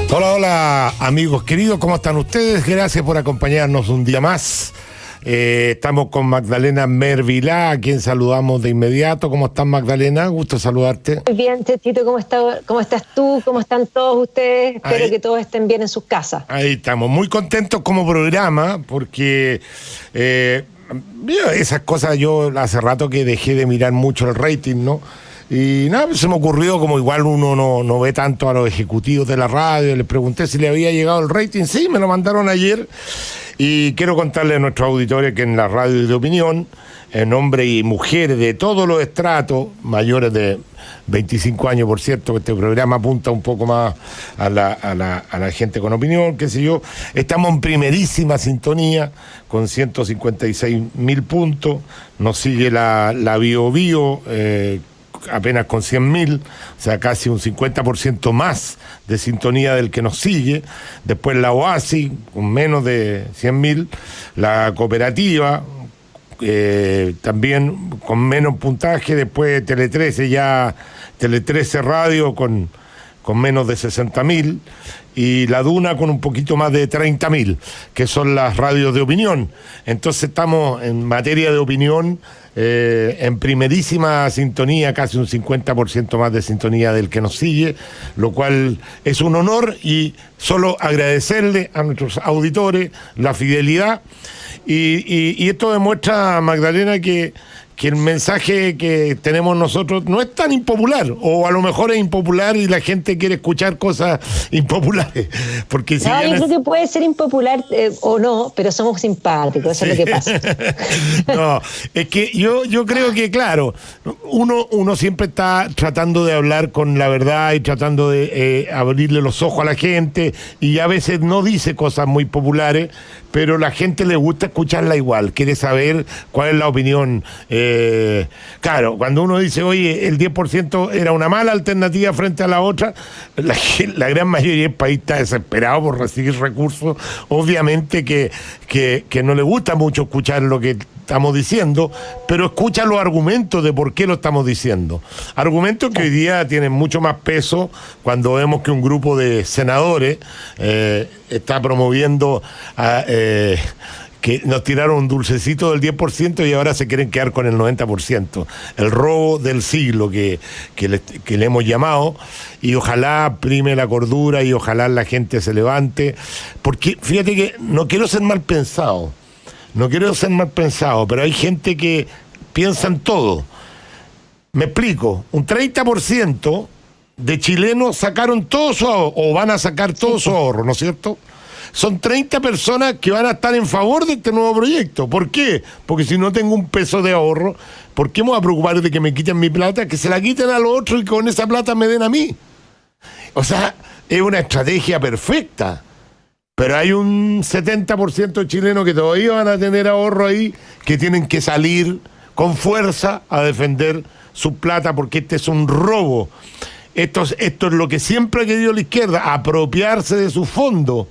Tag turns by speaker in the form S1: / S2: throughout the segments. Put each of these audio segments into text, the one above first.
S1: Hola, hola amigos queridos, ¿cómo están ustedes? Gracias por acompañarnos un día más. Estamos con Magdalena Mervilá, a quien saludamos de inmediato. ¿Cómo estás, Magdalena? Gusto saludarte.
S2: Muy bien, Chetito, ¿cómo estás tú? ¿Cómo están todos ustedes? Espero que todos estén bien en sus casas.
S1: Ahí estamos, muy contentos como programa, porque esas cosas yo hace rato que dejé de mirar mucho el rating, ¿no? Y nada, se me ocurrió, como igual uno no ve tanto a los ejecutivos de la radio, les pregunté si le había llegado el rating. Sí, me lo mandaron ayer. Y quiero contarle a nuestros auditores que en la radio de opinión, en hombres y mujeres de todos los estratos, mayores de 25 años, por cierto, que este programa apunta un poco más a la gente con opinión, qué sé yo, estamos en primerísima sintonía, con 156.000 puntos, nos sigue la Bio Bio, apenas con 100.000, o sea, casi un 50% más de sintonía del que nos sigue. Después la Oasis, con menos de 100.000. La Cooperativa, también con menos puntaje. Después Tele 13, ya Tele 13 Radio con menos de 60.000. Y la Duna con un poquito más de 30.000, que son las radios de opinión. Entonces estamos en materia de opinión en primerísima sintonía, casi un 50% más de sintonía del que nos sigue, lo cual es un honor, y solo agradecerle a nuestros auditores la fidelidad. Y esto demuestra, Magdalena, que el mensaje que tenemos nosotros no es tan impopular, o a lo mejor es impopular y la gente quiere escuchar cosas impopulares. Porque si
S2: yo creo que puede ser impopular o no, pero somos simpáticos, eso es lo que pasa.
S1: No, es que yo creo que, claro, uno siempre está tratando de hablar con la verdad y tratando de abrirle los ojos a la gente, y a veces no dice cosas muy populares, pero la gente le gusta escucharla igual, quiere saber cuál es la opinión. Claro, cuando uno dice, oye, el 10% era una mala alternativa frente a la otra, la gran mayoría del país está desesperado por recibir recursos. Obviamente que no le gusta mucho escuchar lo que estamos diciendo, pero escucha los argumentos de por qué lo estamos diciendo. Argumentos que hoy día tienen mucho más peso cuando vemos que un grupo de senadores está promoviendo que nos tiraron un dulcecito del 10% y ahora se quieren quedar con el 90%. El robo del siglo que le hemos llamado, y ojalá prime la cordura y ojalá la gente se levante, porque fíjate que no quiero ser mal pensado, pero hay gente que piensa en todo. Me explico, un 30% de chilenos sacaron todo su ahorro, o van a sacar todo su ahorro, ¿no es cierto? Son 30 personas que van a estar en favor de este nuevo proyecto. ¿Por qué? Porque si no tengo un peso de ahorro, ¿por qué me voy a preocupar de que me quiten mi plata? Que se la quiten a los otros y con esa plata me den a mí. O sea, es una estrategia perfecta. Pero hay un 70% de chilenos que todavía van a tener ahorro ahí, que tienen que salir con fuerza a defender su plata, porque este es un robo. Esto es lo que siempre ha querido la izquierda, apropiarse de su fondo.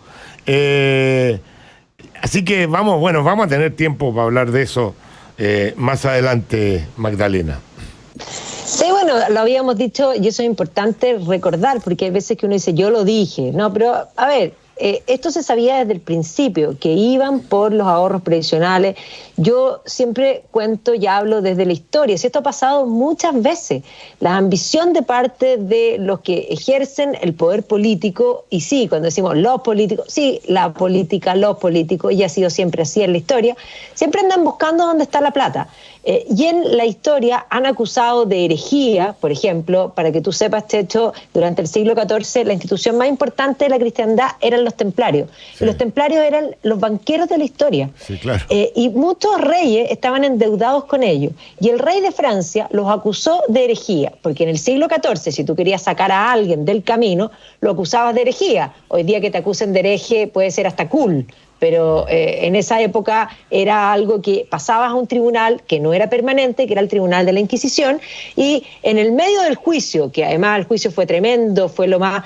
S1: Así que vamos a tener tiempo para hablar de eso más adelante, Magdalena.
S2: Sí, bueno, lo habíamos dicho y eso es importante recordar, porque hay veces que uno dice, yo lo dije, no, pero a ver, esto se sabía desde el principio, que iban por los ahorros previsionales. Yo siempre cuento y hablo desde la historia, si esto ha pasado muchas veces, la ambición de parte de los que ejercen el poder político, y sí, cuando decimos los políticos, sí, la política, los políticos, y ha sido siempre así en la historia, siempre andan buscando dónde está la plata. Y en la historia han acusado de herejía, por ejemplo, para que tú sepas, Checho, durante el siglo XIV la institución más importante de la cristiandad eran los templarios. Sí. Y los templarios eran los banqueros de la historia.
S1: Sí, claro.
S2: Y muchos reyes estaban endeudados con ellos. Y el rey de Francia los acusó de herejía, porque en el siglo XIV, si tú querías sacar a alguien del camino, lo acusabas de herejía. Hoy día que te acusen de hereje puede ser hasta cool. Pero en esa época era algo que pasabas a un tribunal que no era permanente, que era el Tribunal de la Inquisición, y en el medio del juicio, que además el juicio fue tremendo, fue lo más,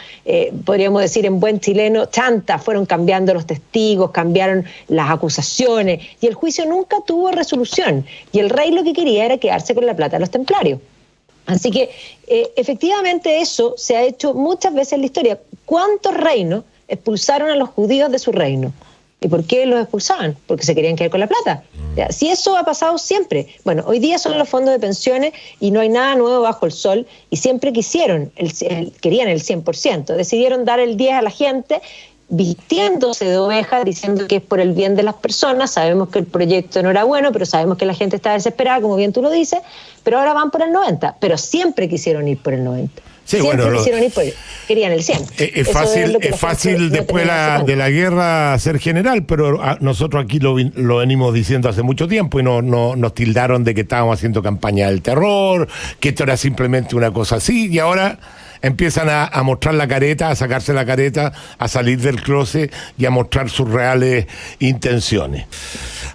S2: podríamos decir en buen chileno, chanta, fueron cambiando los testigos, cambiaron las acusaciones, y el juicio nunca tuvo resolución, y el rey lo que quería era quedarse con la plata de los templarios. Así que efectivamente eso se ha hecho muchas veces en la historia. ¿cuántos reinos expulsaron a los judíos de su reino? ¿Y por qué los expulsaban? Porque se querían quedar con la plata. O sea, si eso ha pasado siempre. Bueno, hoy día son los fondos de pensiones y no hay nada nuevo bajo el sol, y siempre querían el 100%. Decidieron dar el 10% a la gente, vistiéndose de oveja, diciendo que es por el bien de las personas. Sabemos que el proyecto no era bueno, pero sabemos que la gente está desesperada, como bien tú lo dices, pero ahora van por el 90%. Pero siempre quisieron ir por el 90%.
S1: Sí,
S2: siempre
S1: bueno,
S2: quisieron ir por querían el 100%.
S1: Es fácil después de la guerra ser general, pero nosotros aquí lo venimos diciendo hace mucho tiempo y nos tildaron de que estábamos haciendo campaña del terror, que esto era simplemente una cosa así, y ahora empiezan a mostrar la careta, a sacarse la careta, a salir del closet y a mostrar sus reales intenciones.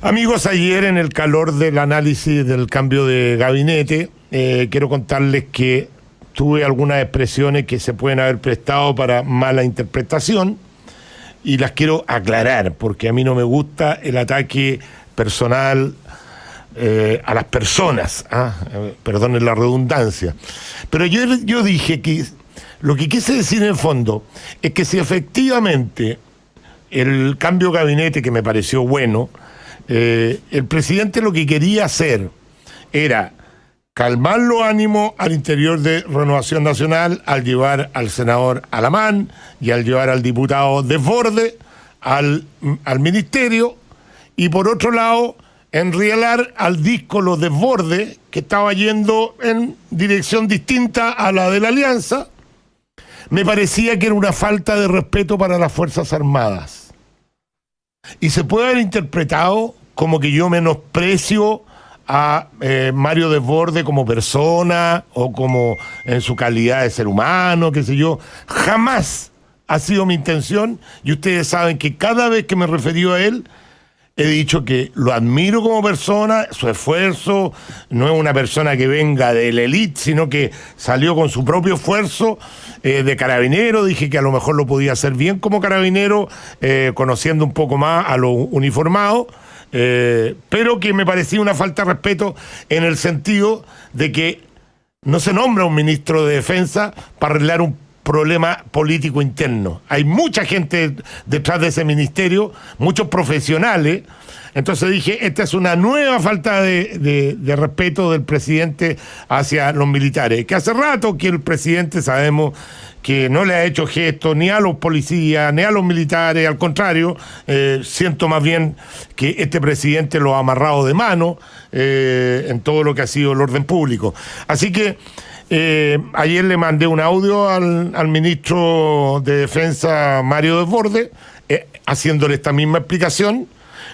S1: Amigos, ayer en el calor del análisis del cambio de gabinete, quiero contarles que tuve algunas expresiones que se pueden haber prestado para mala interpretación y las quiero aclarar, porque a mí no me gusta el ataque personal a las personas, perdonen la redundancia. Pero yo dije que lo que quise decir en el fondo es que si efectivamente el cambio de gabinete, que me pareció bueno, el presidente lo que quería hacer era calmar los ánimos al interior de Renovación Nacional al llevar al senador Alamán y al llevar al diputado Desbordes al ministerio, y por otro lado enrielar al disco Los Desbordes, que estaba yendo en dirección distinta a la de la Alianza. Me parecía que era una falta de respeto para las Fuerzas Armadas. Y se puede haber interpretado como que yo menosprecio a Mario Desbordes como persona o como en su calidad de ser humano, qué sé yo. Jamás ha sido mi intención, y ustedes saben que cada vez que me he referido a él he dicho que lo admiro como persona, su esfuerzo, no es una persona que venga de la élite, sino que salió con su propio esfuerzo de carabinero. Dije que a lo mejor lo podía hacer bien como carabinero, conociendo un poco más a los uniformados, pero que me parecía una falta de respeto en el sentido de que no se nombra un ministro de Defensa para arreglar un problema político interno. Hay mucha gente detrás de ese ministerio, muchos profesionales. Entonces dije, esta es una nueva falta de respeto del presidente hacia los militares, que hace rato que el presidente sabemos que no le ha hecho gestos ni a los policías ni a los militares. Al contrario, siento más bien que este presidente lo ha amarrado de mano en todo lo que ha sido el orden público. Así que ayer le mandé un audio al ministro de Defensa, Mario Desbordes, haciéndole esta misma explicación.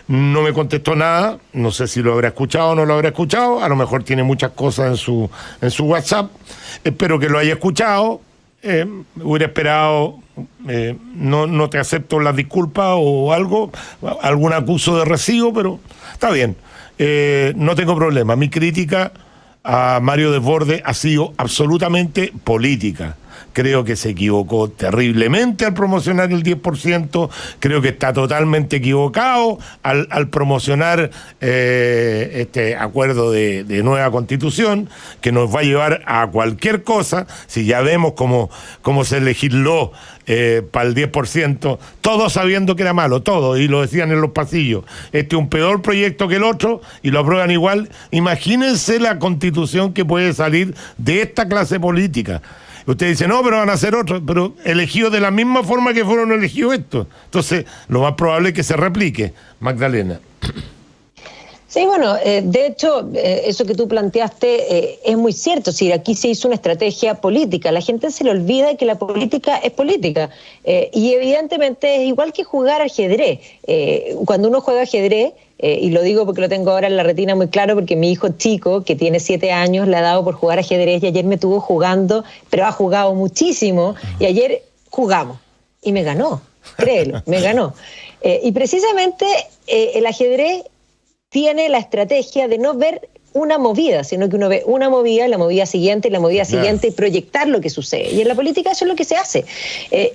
S1: No me contestó nada, no sé si lo habrá escuchado o no lo habrá escuchado, a lo mejor tiene muchas cosas en su WhatsApp. Espero que lo haya escuchado. Hubiera esperado, no te acepto las disculpas o algo, algún acuso de recibo, pero está bien, no tengo problema. Mi crítica a Mario Desbordes ha sido absolutamente política. Creo que se equivocó terriblemente al promocionar el 10%, creo que está totalmente equivocado al promocionar este acuerdo de nueva constitución, que nos va a llevar a cualquier cosa. Si ya vemos cómo se legisló para el 10%, todos sabiendo que era malo, todos, y lo decían en los pasillos, este es un peor proyecto que el otro, y lo aprueban igual. Imagínense la constitución que puede salir de esta clase política. Usted dice, no, pero van a ser otros, pero elegidos de la misma forma que fueron elegidos estos. Entonces, lo más probable es que se replique. Magdalena.
S2: Sí, bueno, de hecho, eso que tú planteaste es muy cierto. Sí, aquí se hizo una estrategia política. La gente se le olvida que la política es política. Y evidentemente es igual que jugar ajedrez. Cuando uno juega ajedrez, y lo digo porque lo tengo ahora en la retina muy claro, porque mi hijo chico, que tiene 7 años, le ha dado por jugar ajedrez, y ayer me estuvo jugando, pero ha jugado muchísimo, y ayer jugamos, y me ganó, créelo, me ganó. Y precisamente el ajedrez tiene la estrategia de no ver una movida, sino que uno ve una movida, la movida siguiente y la movida siguiente, y proyectar lo que sucede. Y en la política eso es lo que se hace.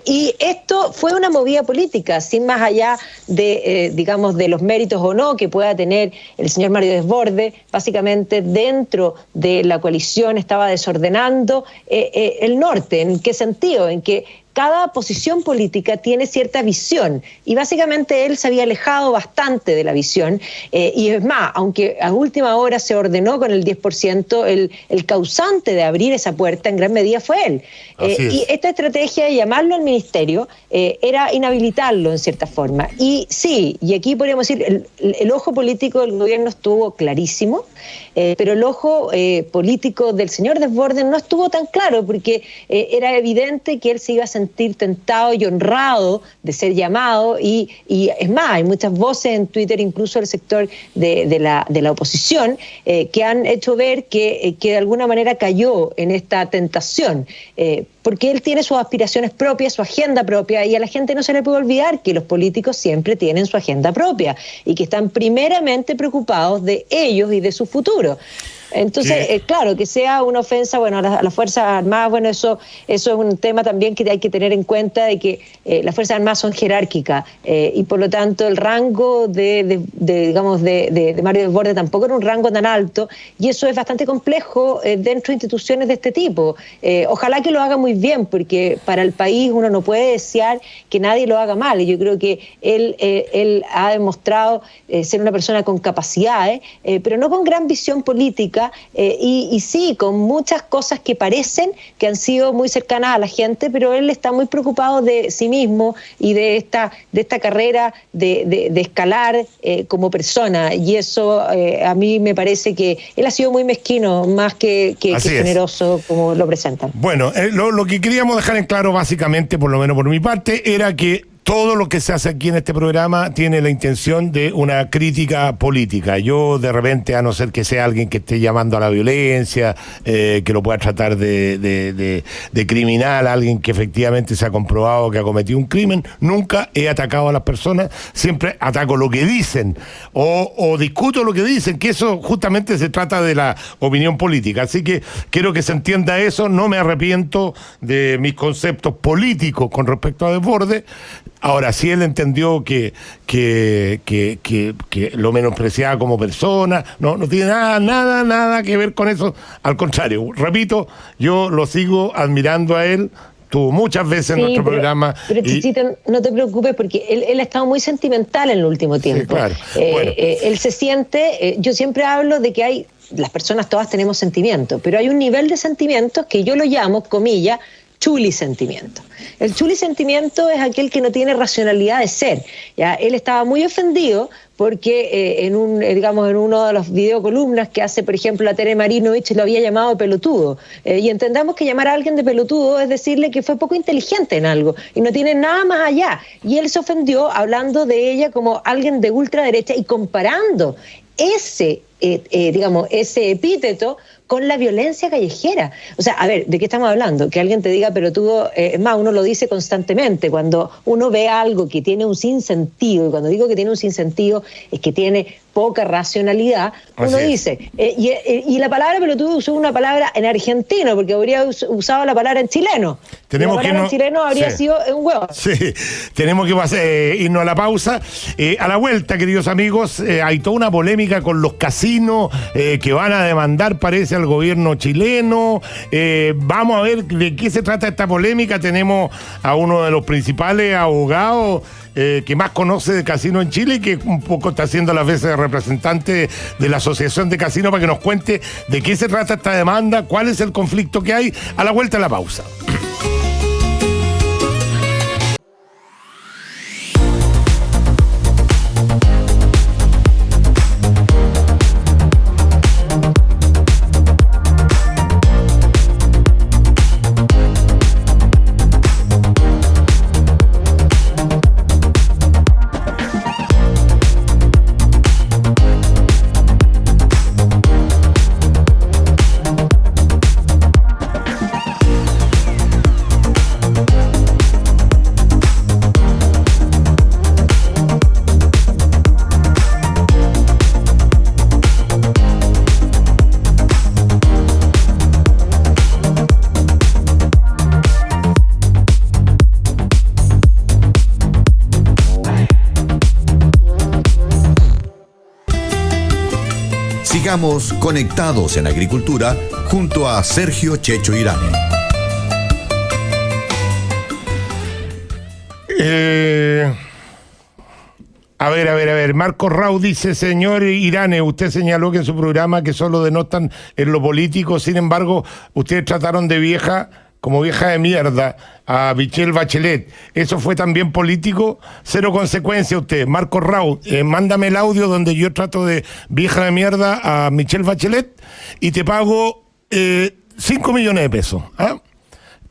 S2: Y esto fue una movida política, sin más allá de, digamos, de los méritos o no que pueda tener el señor Mario Desbordes. Básicamente, dentro de la coalición estaba desordenando el norte. ¿En qué sentido? En que cada posición política tiene cierta visión y básicamente él se había alejado bastante de la visión y es más, aunque a última hora se ordenó con el 10%, el causante de abrir esa puerta en gran medida fue él. Y esta estrategia de llamarlo al ministerio era inhabilitarlo en cierta forma. Y sí, y aquí podríamos decir, el ojo político del gobierno estuvo clarísimo, pero el ojo político del señor Desbordes no estuvo tan claro porque era evidente que él se iba a sentir tentado y honrado de ser llamado y es más, hay muchas voces en Twitter, incluso del sector de la oposición, que han hecho ver que de alguna manera cayó en esta tentación, porque él tiene sus aspiraciones propias, su agenda propia, y a la gente no se le puede olvidar que los políticos siempre tienen su agenda propia y que están primeramente preocupados de ellos y de su futuro. Entonces, claro, que sea una ofensa, bueno, a las Fuerzas Armadas, bueno, eso es un tema también que hay que tener en cuenta, de que las Fuerzas Armadas son jerárquicas y por lo tanto el rango de Mario Desbordes tampoco era un rango tan alto y eso es bastante complejo dentro de instituciones de este tipo. Ojalá que lo haga muy bien, porque para el país uno no puede desear que nadie lo haga mal, y yo creo que él ha demostrado ser una persona con capacidades, pero no con gran visión política. Y sí, con muchas cosas que parecen que han sido muy cercanas a la gente, pero él está muy preocupado de sí mismo y de esta carrera de escalar como persona, y eso a mí me parece que él ha sido muy mezquino más que generoso como lo presentan.
S1: Bueno, lo que queríamos dejar en claro básicamente, por lo menos por mi parte, era que todo lo que se hace aquí en este programa tiene la intención de una crítica política. Yo, de repente, a no ser que sea alguien que esté llamando a la violencia, que lo pueda tratar de criminal, alguien que efectivamente se ha comprobado que ha cometido un crimen, nunca he atacado a las personas, siempre ataco lo que dicen o discuto lo que dicen, que eso justamente se trata de la opinión política. Así que quiero que se entienda eso, no me arrepiento de mis conceptos políticos con respecto a Desbordes. Ahora, si él entendió que lo menospreciaba como persona, no tiene nada que ver con eso. Al contrario, repito, yo lo sigo admirando a él. Tuvo muchas veces en nuestro programa.
S2: Pero Chichito, no te preocupes, porque él ha estado muy sentimental en el último tiempo. Sí, claro. Bueno. Él se siente, yo siempre hablo de que las personas todas tenemos sentimientos, pero hay un nivel de sentimientos que yo lo llamo, comillas, chuli sentimiento. El chuli sentimiento es aquel que no tiene racionalidad de ser. ¿Ya? Él estaba muy ofendido porque en uno de los videocolumnas que hace, por ejemplo, la Tere Marinovich, lo había llamado pelotudo. Y entendamos que llamar a alguien de pelotudo es decirle que fue poco inteligente en algo y no tiene nada más allá. Y él se ofendió hablando de ella como alguien de ultraderecha y comparando ese epíteto con la violencia callejera. O sea, a ver, ¿de qué estamos hablando? Que alguien te diga pelotudo, es más, uno lo dice constantemente, cuando uno ve algo que tiene un sinsentido, y cuando digo que tiene un sinsentido, es que tiene poca racionalidad, uno dice, y la palabra pelotudo usó una palabra en argentino, porque habría usado la palabra en chileno.
S1: Tenemos
S2: la palabra en chileno habría sido un huevo.
S1: Sí, tenemos que irnos a la pausa. A la vuelta, queridos amigos, hay toda una polémica con los casinos que van a demandar, parece, al gobierno chileno. Vamos a ver de qué se trata esta polémica. Tenemos a uno de los principales abogados que más conoce de casino en Chile, que un poco está haciendo las veces de representante de la Asociación de Casinos, para que nos cuente de qué se trata esta demanda, cuál es el conflicto que hay. A la vuelta de la pausa.
S3: Sigamos conectados en agricultura junto a Sergio Checho Irane.
S1: A ver. Marco Rau dice, señor Irane, usted señaló que en su programa que solo denotan en lo político, sin embargo, ustedes trataron de vieja, como vieja de mierda, a Michelle Bachelet. ¿Eso fue también político? Cero consecuencia usted. Marco Rau, mándame el audio donde yo trato de vieja de mierda a Michelle Bachelet y te pago 5 millones de pesos. ¿Ah?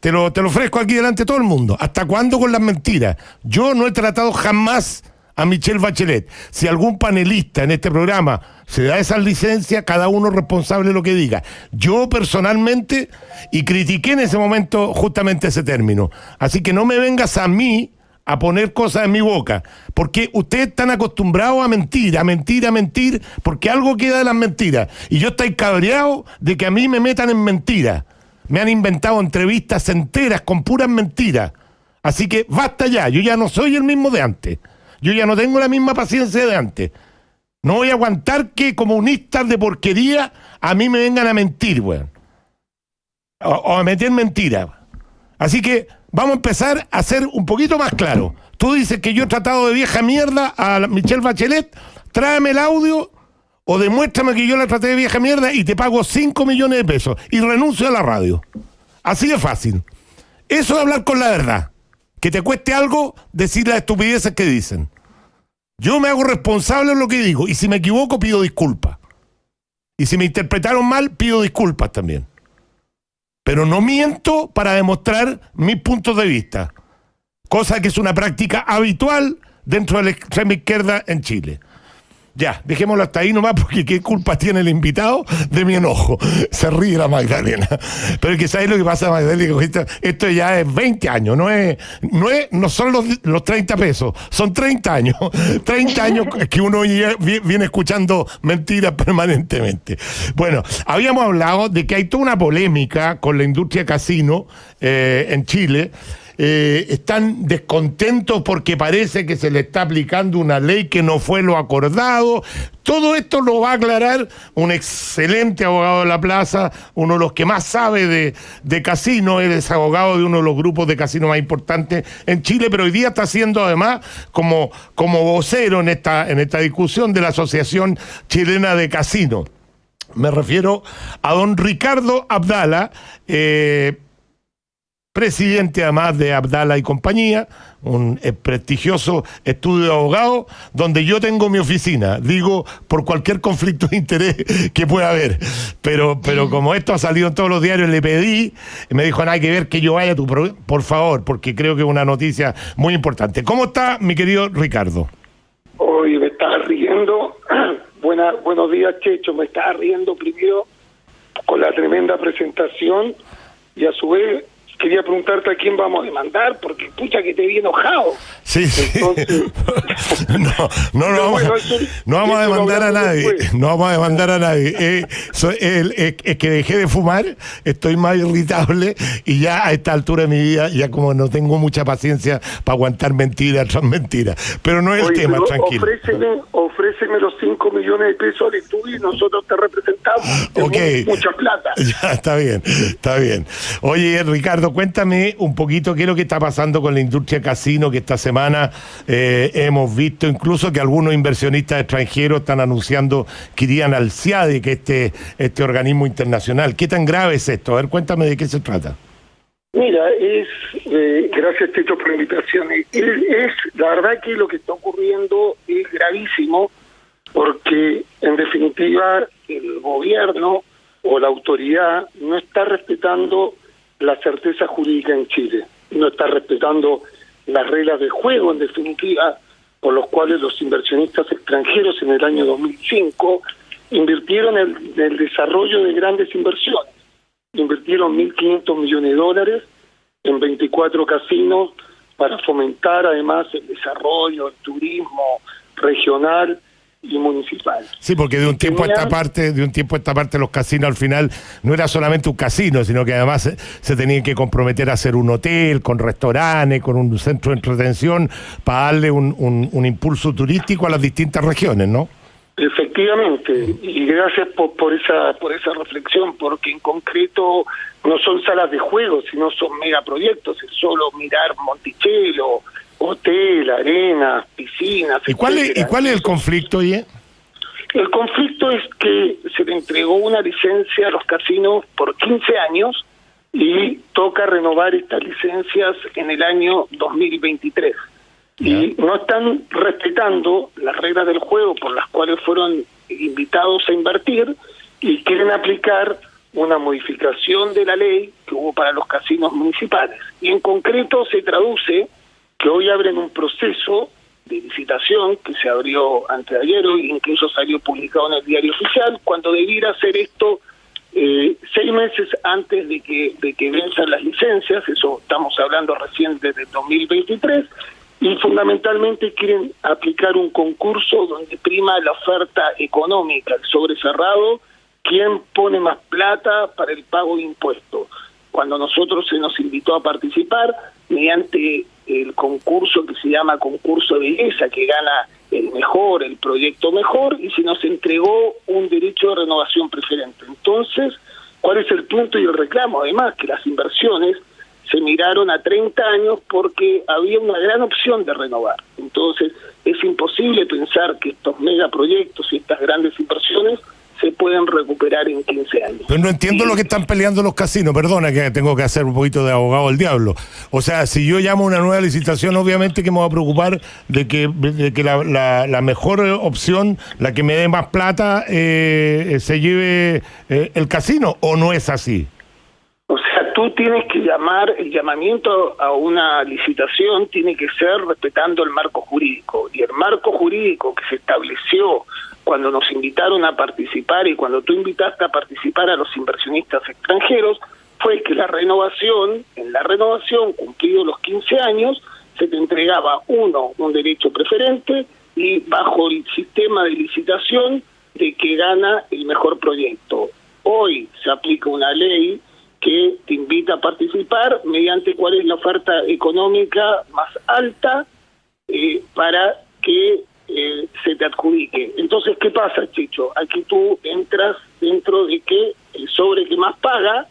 S1: Te lo ofrezco aquí delante de todo el mundo. ¿Hasta cuándo con las mentiras? Yo no he tratado jamás a Michelle Bachelet. Si algún panelista en este programa se da esas licencias, cada uno es responsable de lo que diga. Yo personalmente, y critiqué en ese momento justamente ese término. Así que no me vengas a mí a poner cosas en mi boca, porque ustedes están acostumbrados a mentir, porque algo queda de las mentiras. Y yo estoy cabreado de que a mí me metan en mentiras. Me han inventado entrevistas enteras con puras mentiras. Así que basta ya, yo ya no soy el mismo de antes. Yo ya no tengo la misma paciencia de antes. No voy a aguantar que comunistas de porquería a mí me vengan a mentir, weón. O a meter mentiras. Así que vamos a empezar a ser un poquito más claro. Tú dices que yo he tratado de vieja mierda a Michelle Bachelet, tráeme el audio o demuéstrame que yo la traté de vieja mierda y te pago 5 millones de pesos y renuncio a la radio. Así de fácil. Eso es hablar con la verdad. Que te cueste algo decir las estupideces que dicen. Yo me hago responsable de lo que digo y si me equivoco pido disculpas. Y si me interpretaron mal pido disculpas también. Pero no miento para demostrar mis puntos de vista. Cosa que es una práctica habitual dentro de la extrema izquierda en Chile. Ya, dejémoslo hasta ahí nomás porque qué culpa tiene el invitado de mi enojo. Se ríe la Magdalena. Pero es que ¿sabes lo que pasa, Magdalena? Esto ya es 20 años, no son los 30 pesos, son 30 años. 30 años que uno viene escuchando mentiras permanentemente. Bueno, habíamos hablado de que hay toda una polémica con la industria casino en Chile. Están descontentos porque parece que se le está aplicando una ley que no fue lo acordado. Todo esto lo va a aclarar un excelente abogado de la plaza, uno de los que más sabe de casino, es abogado de uno de los grupos de casino más importantes en Chile, pero hoy día está siendo además como vocero en esta discusión de la Asociación Chilena de Casino. Me refiero a don Ricardo Abdala, presidente además de Abdala y compañía, un prestigioso estudio de abogados, donde yo tengo mi oficina, digo, por cualquier conflicto de interés que pueda haber. Pero como esto ha salido en todos los diarios, le pedí, me dijo, no hay que ver que yo vaya a tu programa, por favor, porque creo que es una noticia muy importante. ¿Cómo está, mi querido Ricardo?
S4: Hoy me estaba riendo, buenos días, Checho, me estaba riendo primero con la tremenda presentación y a su vez quería preguntarte a quién vamos a demandar, porque pucha que te vi enojado.
S1: Sí. Entonces, no vamos a demandar a nadie. Después. No vamos a demandar a nadie. Es que dejé de fumar, estoy más irritable y ya a esta altura de mi vida, ya como no tengo mucha paciencia para aguantar mentiras tras mentiras. Pero no es el tema, tranquilo.
S4: Ofréceme los 5 millones de pesos al estudio y nosotros te representamos.
S1: Ok.
S4: Mucha plata.
S1: Ya, está bien. Oye, Ricardo, cuéntame un poquito qué es lo que está pasando con la industria casino, que esta semana hemos visto incluso que algunos inversionistas extranjeros están anunciando que irían al CIADE, que este organismo internacional. ¿Qué tan grave es esto? A ver, cuéntame de qué se trata.
S4: Mira, gracias Techo por la invitación. La verdad que lo que está ocurriendo es gravísimo, porque en definitiva el gobierno o la autoridad no está respetando la certeza jurídica en Chile, no está respetando las reglas de juego, en definitiva, por los cuales los inversionistas extranjeros en el año 2005 invirtieron en el desarrollo de grandes inversiones. Invirtieron $1.500 millones en 24 casinos para fomentar además el desarrollo, el turismo regional y municipal.
S1: Sí, porque de un tiempo a esta parte los casinos al final no era solamente un casino, sino que además se tenían que comprometer a hacer un hotel, con restaurantes, con un centro de entretención, para darle un impulso turístico a las distintas regiones, ¿no?
S4: Efectivamente, y gracias por esa reflexión, porque en concreto no son salas de juego, sino son megaproyectos, es solo mirar Monticello o hotel, arenas, piscinas.
S1: ¿Y cuál es el conflicto, oye?
S4: El conflicto es que se le entregó una licencia a los casinos por 15 años y toca renovar estas licencias en el año 2023. Y no están respetando las reglas del juego por las cuales fueron invitados a invertir y quieren aplicar una modificación de la ley que hubo para los casinos municipales. Y en concreto se traduce que hoy abren un proceso de licitación que se abrió anteayer, hoy incluso salió publicado en el Diario Oficial, cuando debiera hacer esto 6 meses antes de que venzan las licencias. Eso estamos hablando recién desde 2023, y fundamentalmente quieren aplicar un concurso donde prima la oferta económica, el sobre cerrado, quién pone más plata para el pago de impuestos. Cuando nosotros se nos invitó a participar mediante el concurso que se llama concurso de belleza, que gana el mejor, el proyecto mejor, y se nos entregó un derecho de renovación preferente. Entonces, ¿cuál es el punto y el reclamo? Además, que las inversiones se miraron a 30 años porque había una gran opción de renovar. Entonces, es imposible pensar que estos megaproyectos y estas grandes inversiones se pueden recuperar en 15 años.
S1: Pero no entiendo lo que están peleando los casinos, perdona que tengo que hacer un poquito de abogado del diablo. O sea, si yo llamo a una nueva licitación, obviamente que me voy a preocupar de que la mejor opción, la que me dé más plata, se lleve el casino, ¿o no es así?
S4: O sea, tú tienes que el llamamiento a una licitación tiene que ser respetando el marco jurídico, y el marco jurídico que se estableció cuando nos invitaron a participar y cuando tú invitaste a participar a los inversionistas extranjeros fue que en la renovación, cumplidos los 15 años, se te entregaba un derecho preferente, y bajo el sistema de licitación de que gana el mejor proyecto. Hoy se aplica una ley que te invita a participar mediante cuál es la oferta económica más alta para que se te adjudique. Entonces, ¿qué pasa, Chicho? Aquí tú entras dentro de que el sobre que más paga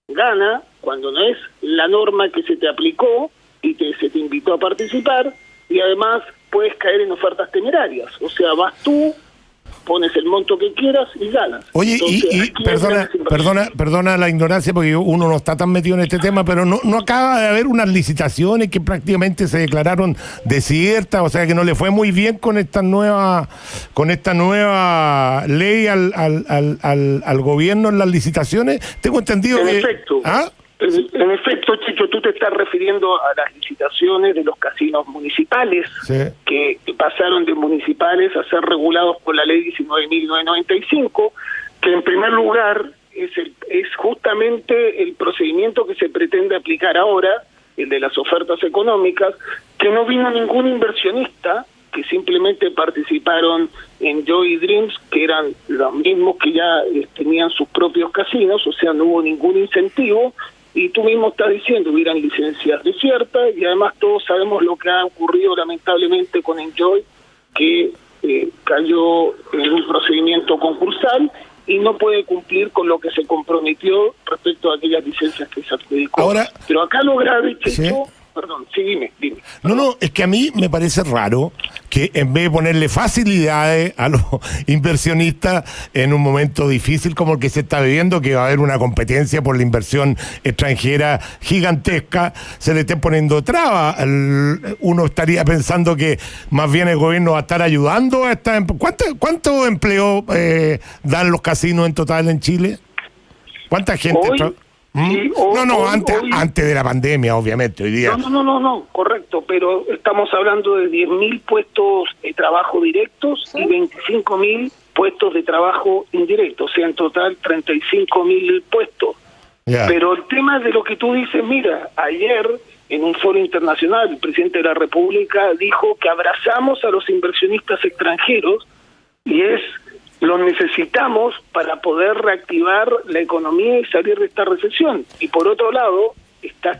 S4: gana cuando no es la norma que se te aplicó y se te invitó a participar, y además puedes caer en ofertas temerarias. O sea, vas tú, pones el monto que quieras y ganas.
S1: Oye, entonces, perdona la ignorancia, porque uno no está tan metido en este tema, pero no acaba de haber unas licitaciones que prácticamente se declararon desiertas, o sea que no le fue muy bien con esta nueva ley al gobierno en las licitaciones. Tengo entendido que...
S4: Efecto.
S1: ¿Ah?
S4: En efecto, Chicho, tú te estás refiriendo a las licitaciones de los casinos municipales,
S1: sí,
S4: que pasaron de municipales a ser regulados por la ley 19.995, que en primer lugar es justamente el procedimiento que se pretende aplicar ahora, el de las ofertas económicas, que no vino ningún inversionista, que simplemente participaron en Joy Dreams, que eran los mismos que ya tenían sus propios casinos, o sea, no hubo ningún incentivo. Y tú mismo estás diciendo, hubieran licencias desiertas, y además todos sabemos lo que ha ocurrido lamentablemente con Enjoy, que cayó en un procedimiento concursal y no puede cumplir con lo que se comprometió respecto a aquellas licencias que se adjudicó.
S1: Ahora,
S4: pero acá lo grave, Chicho,
S1: ¿sí?
S4: Perdón, sí, dime.
S1: No, es que a mí me parece raro que en vez de ponerle facilidades a los inversionistas en un momento difícil como el que se está viviendo, que va a haber una competencia por la inversión extranjera gigantesca, se le esté poniendo trabas. Uno estaría pensando que más bien el gobierno va a estar ayudando a esta... ¿Cuánto empleo dan los casinos en total en Chile? ¿Cuánta gente...
S4: Sí,
S1: antes de la pandemia, obviamente, hoy día.
S4: No, correcto, pero estamos hablando de 10.000 puestos de trabajo directos, ¿sí?, y 25.000 puestos de trabajo indirectos, o sea, en total 35.000 puestos. Yeah. Pero el tema de lo que tú dices, mira, ayer en un foro internacional el presidente de la República dijo que abrazamos a los inversionistas extranjeros y los necesitamos para poder reactivar la economía y salir de esta recesión. Y por otro lado, está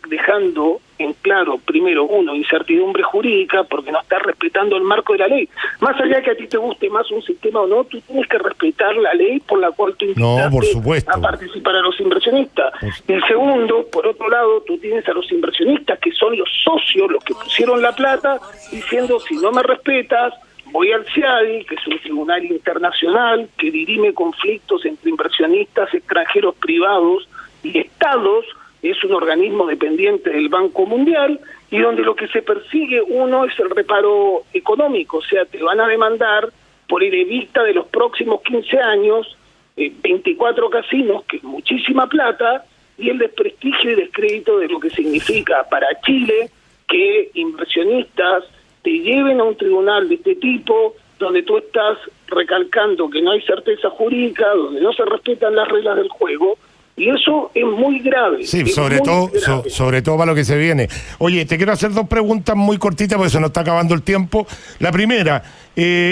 S4: dejando en claro, primero, incertidumbre jurídica, porque no estás respetando el marco de la ley. Más allá de que a ti te guste más un sistema o no, tú tienes que respetar la ley por la cual tú invitaste a participar a los inversionistas. Y el segundo, por otro lado, tú tienes a los inversionistas, que son los socios, los que pusieron la plata, diciendo, si no me respetas, voy al CIADI, que es un tribunal internacional que dirime conflictos entre inversionistas extranjeros privados y estados, es un organismo dependiente del Banco Mundial, y donde lo que se persigue es el reparo económico, o sea, te van a demandar por el evita de los próximos 15 años, 24 casinos, que es muchísima plata, y el desprestigio y descrédito de lo que significa para Chile que inversionistas te lleven a un tribunal de este tipo, donde tú estás recalcando que no hay certeza jurídica, donde no se respetan las reglas del juego, y eso es muy grave.
S1: Sí, sobre todo para lo que se viene. Oye, te quiero hacer 2 preguntas muy cortitas porque se nos está acabando el tiempo. La primera,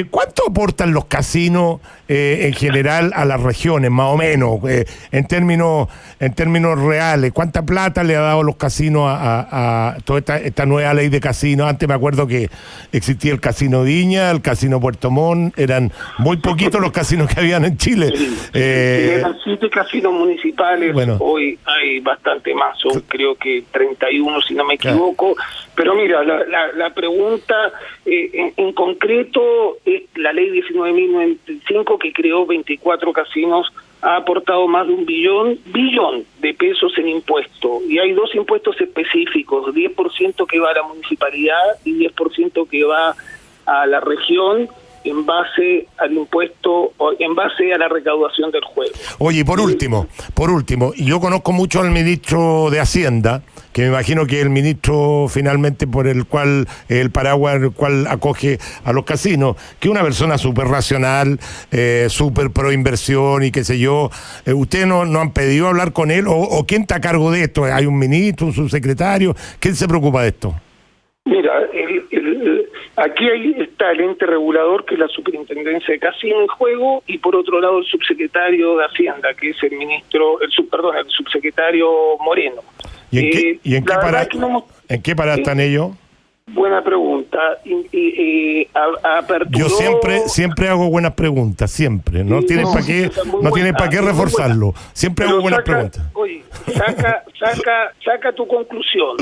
S1: ¿cuánto aportan los casinos en general a las regiones, más o menos, en términos reales? ¿Cuánta plata le ha dado los casinos a toda esta nueva ley de casinos? Antes me acuerdo que existía el Casino Viña, el Casino Puerto Montt, eran muy poquitos los casinos que habían en Chile.
S4: Eran 7 casinos municipales. Bueno, hoy hay bastante más, son creo que 31 si no me equivoco, pero mira, la pregunta en concreto es la ley 19.095 que creó 24 casinos, ha aportado más de $1 billón de pesos en impuestos, y hay 2 impuestos específicos, 10% que va a la municipalidad y 10% que va a la región, en base al impuesto, en base a la recaudación del juego.
S1: Oye, por último, yo conozco mucho al ministro de Hacienda, que me imagino que es el ministro finalmente por el cual, el paraguas el cual acoge a los casinos, que es una persona súper racional, súper pro inversión y qué sé yo. ¿Ustedes no han pedido hablar con él? ¿O quién está a cargo de esto? ¿Hay un ministro, un subsecretario? ¿Quién se preocupa de esto?
S4: Mira, aquí está el ente regulador, que es la Superintendencia de Casino y Juego, y por otro lado el subsecretario de Hacienda, que es el subsecretario Moreno.
S1: ¿Y en qué parada están ellos?
S4: Buena pregunta.
S1: Yo siempre hago buenas preguntas, siempre. No tienen para qué reforzarlo. Siempre hago buenas preguntas.
S4: Oye, saca tu conclusión.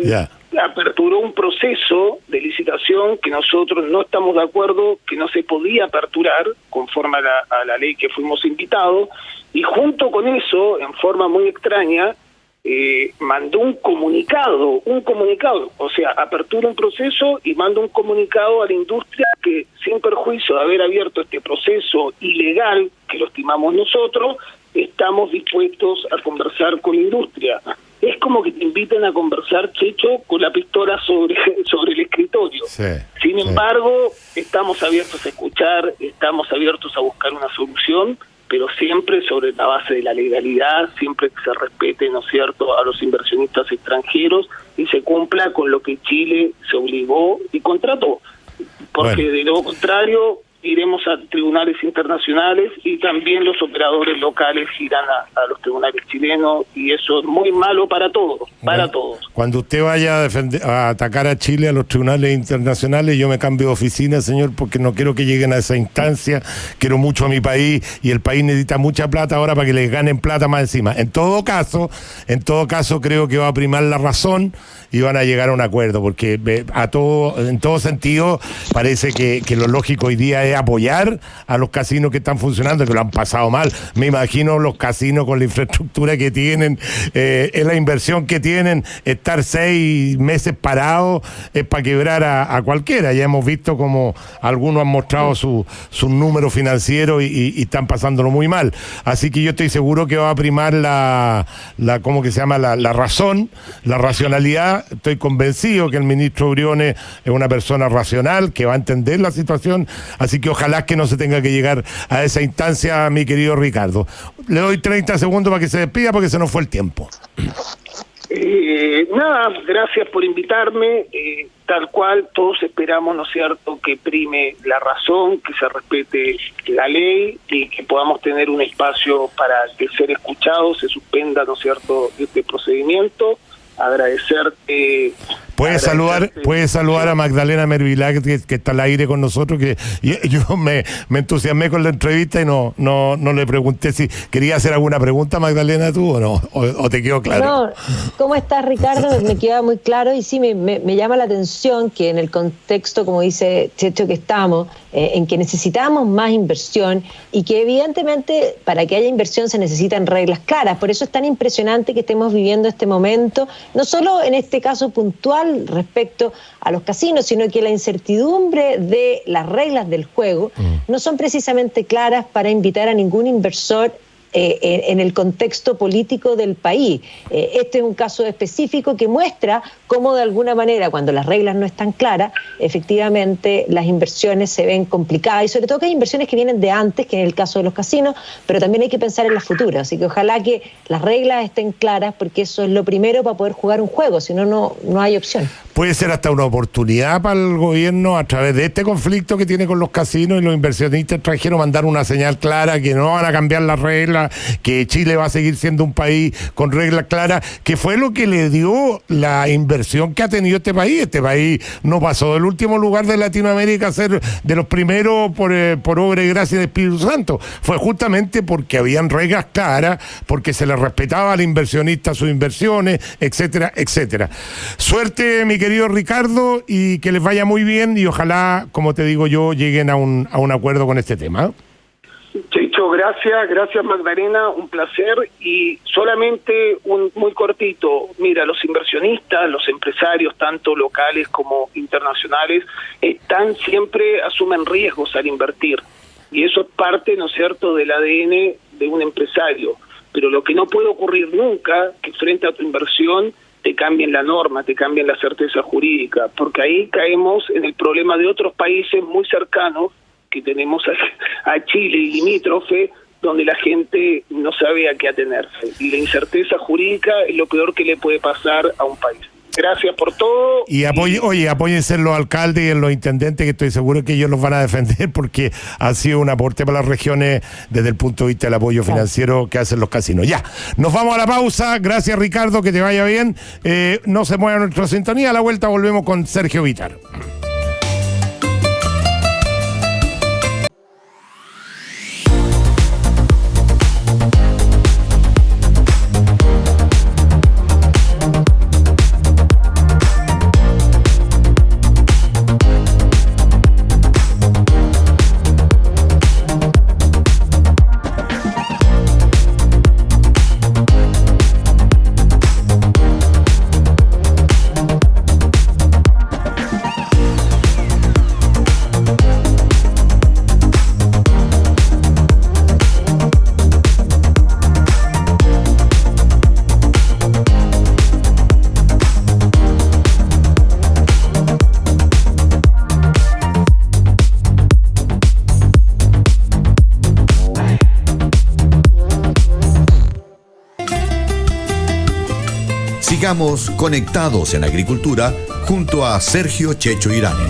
S1: Ya.
S4: Aperturó un proceso de licitación que nosotros no estamos de acuerdo, que no se podía aperturar conforme a la ley que fuimos invitados, y junto con eso, en forma muy extraña, mandó un comunicado, o sea, apertura un proceso y manda un comunicado a la industria que, sin perjuicio de haber abierto este proceso ilegal, que lo estimamos nosotros, estamos dispuestos a conversar con la industria. Es como que te invitan a conversar, Checho, con la pistola sobre el escritorio. Sí, sin embargo, estamos abiertos a escuchar, estamos abiertos a buscar una solución, pero siempre sobre la base de la legalidad, siempre que se respete, ¿no es cierto?, a los inversionistas extranjeros y se cumpla con lo que Chile se obligó y contrató. Porque de lo contrario iremos a tribunales internacionales y también los operadores locales irán a los tribunales chilenos, y eso es muy malo para todos, todos.
S1: Cuando usted vaya a atacar a Chile a los tribunales internacionales, yo me cambio de oficina, señor, porque no quiero que lleguen a esa instancia. Quiero mucho a mi país y el país necesita mucha plata ahora para que les ganen plata más encima. En todo caso creo que va a primar la razón y van a llegar a un acuerdo, porque en todo sentido parece que lo lógico hoy día es apoyar a los casinos que están funcionando, que lo han pasado mal. Me imagino los casinos con la infraestructura que tienen, la inversión que tienen, estar 6 meses parados es para quebrar a cualquiera. Ya hemos visto como algunos han mostrado sus números financieros y están pasándolo muy mal. Así que yo estoy seguro que va a primar la ¿cómo que se llama? La razón, la racionalidad. Estoy convencido que el ministro Briones es una persona racional, que va a entender la situación, así que ojalá que no se tenga que llegar a esa instancia, mi querido Ricardo. Le doy 30 segundos para que se despida porque se nos fue el tiempo.
S4: Nada, gracias por invitarme. Tal cual, todos esperamos, ¿no es cierto?, que prime la razón, que se respete la ley y que podamos tener un espacio para que ser escuchados, se suspenda, ¿no es cierto?, este procedimiento. agradecerte.
S1: Puedes saludar a Magdalena Mervilá, que está al aire con nosotros, que yo me entusiasmé con la entrevista y no le pregunté si quería hacer alguna pregunta, Magdalena, tú, o no, o te quedó claro.
S2: No, ¿cómo estás, Ricardo? Me queda muy claro y sí, me llama la atención que en el contexto, como dice Checho, que estamos, en que necesitamos más inversión y que evidentemente para que haya inversión se necesitan reglas claras. Por eso es tan impresionante que estemos viviendo este momento, no solo en este caso puntual respecto a los casinos, sino que la incertidumbre de las reglas del juego no son precisamente claras para invitar a ningún inversor en el contexto político del país. Este es un caso específico que muestra cómo de alguna manera, cuando las reglas no están claras, efectivamente las inversiones se ven complicadas y sobre todo que hay inversiones que vienen de antes, que en el caso de los casinos, pero también hay que pensar en las futuras. Así que ojalá que las reglas estén claras porque eso es lo primero para poder jugar un juego, si no, no hay opción.
S1: Puede ser hasta una oportunidad para el gobierno a través de este conflicto que tiene con los casinos y los inversionistas extranjeros mandar una señal clara que no van a cambiar las reglas, que Chile va a seguir siendo un país con reglas claras, que fue lo que le dio la inversión que ha tenido este país. Este país no pasó del último lugar de Latinoamérica a ser de los primeros por obra y gracia del Espíritu Santo. Fue justamente porque habían reglas claras, porque se le respetaba al inversionista sus inversiones, etcétera, etcétera. Suerte, mi querido Ricardo, y que les vaya muy bien y ojalá, como te digo yo, lleguen a un acuerdo con este tema.
S4: Checho, gracias Magdalena, un placer, y solamente un muy cortito. Mira, los inversionistas, los empresarios, tanto locales como internacionales, siempre asumen riesgos al invertir, y eso es parte, ¿no es cierto?, del ADN de un empresario. Pero lo que no puede ocurrir nunca, que frente a tu inversión te cambien la norma, te cambien la certeza jurídica, porque ahí caemos en el problema de otros países muy cercanos que tenemos a Chile y limítrofe, donde la gente no sabe a qué atenerse. Y la incerteza jurídica es lo peor que le puede pasar a un país. Gracias por todo.
S1: Y apóyense en los alcaldes y en los intendentes, que estoy seguro que ellos los van a defender, porque ha sido un aporte para las regiones desde el punto de vista del apoyo financiero que hacen los casinos. Ya, nos vamos a la pausa. Gracias, Ricardo, que te vaya bien. No se mueva nuestra sintonía. A la vuelta volvemos con Sergio Vitar.
S3: Sigamos conectados en agricultura junto a Sergio Checho Irane.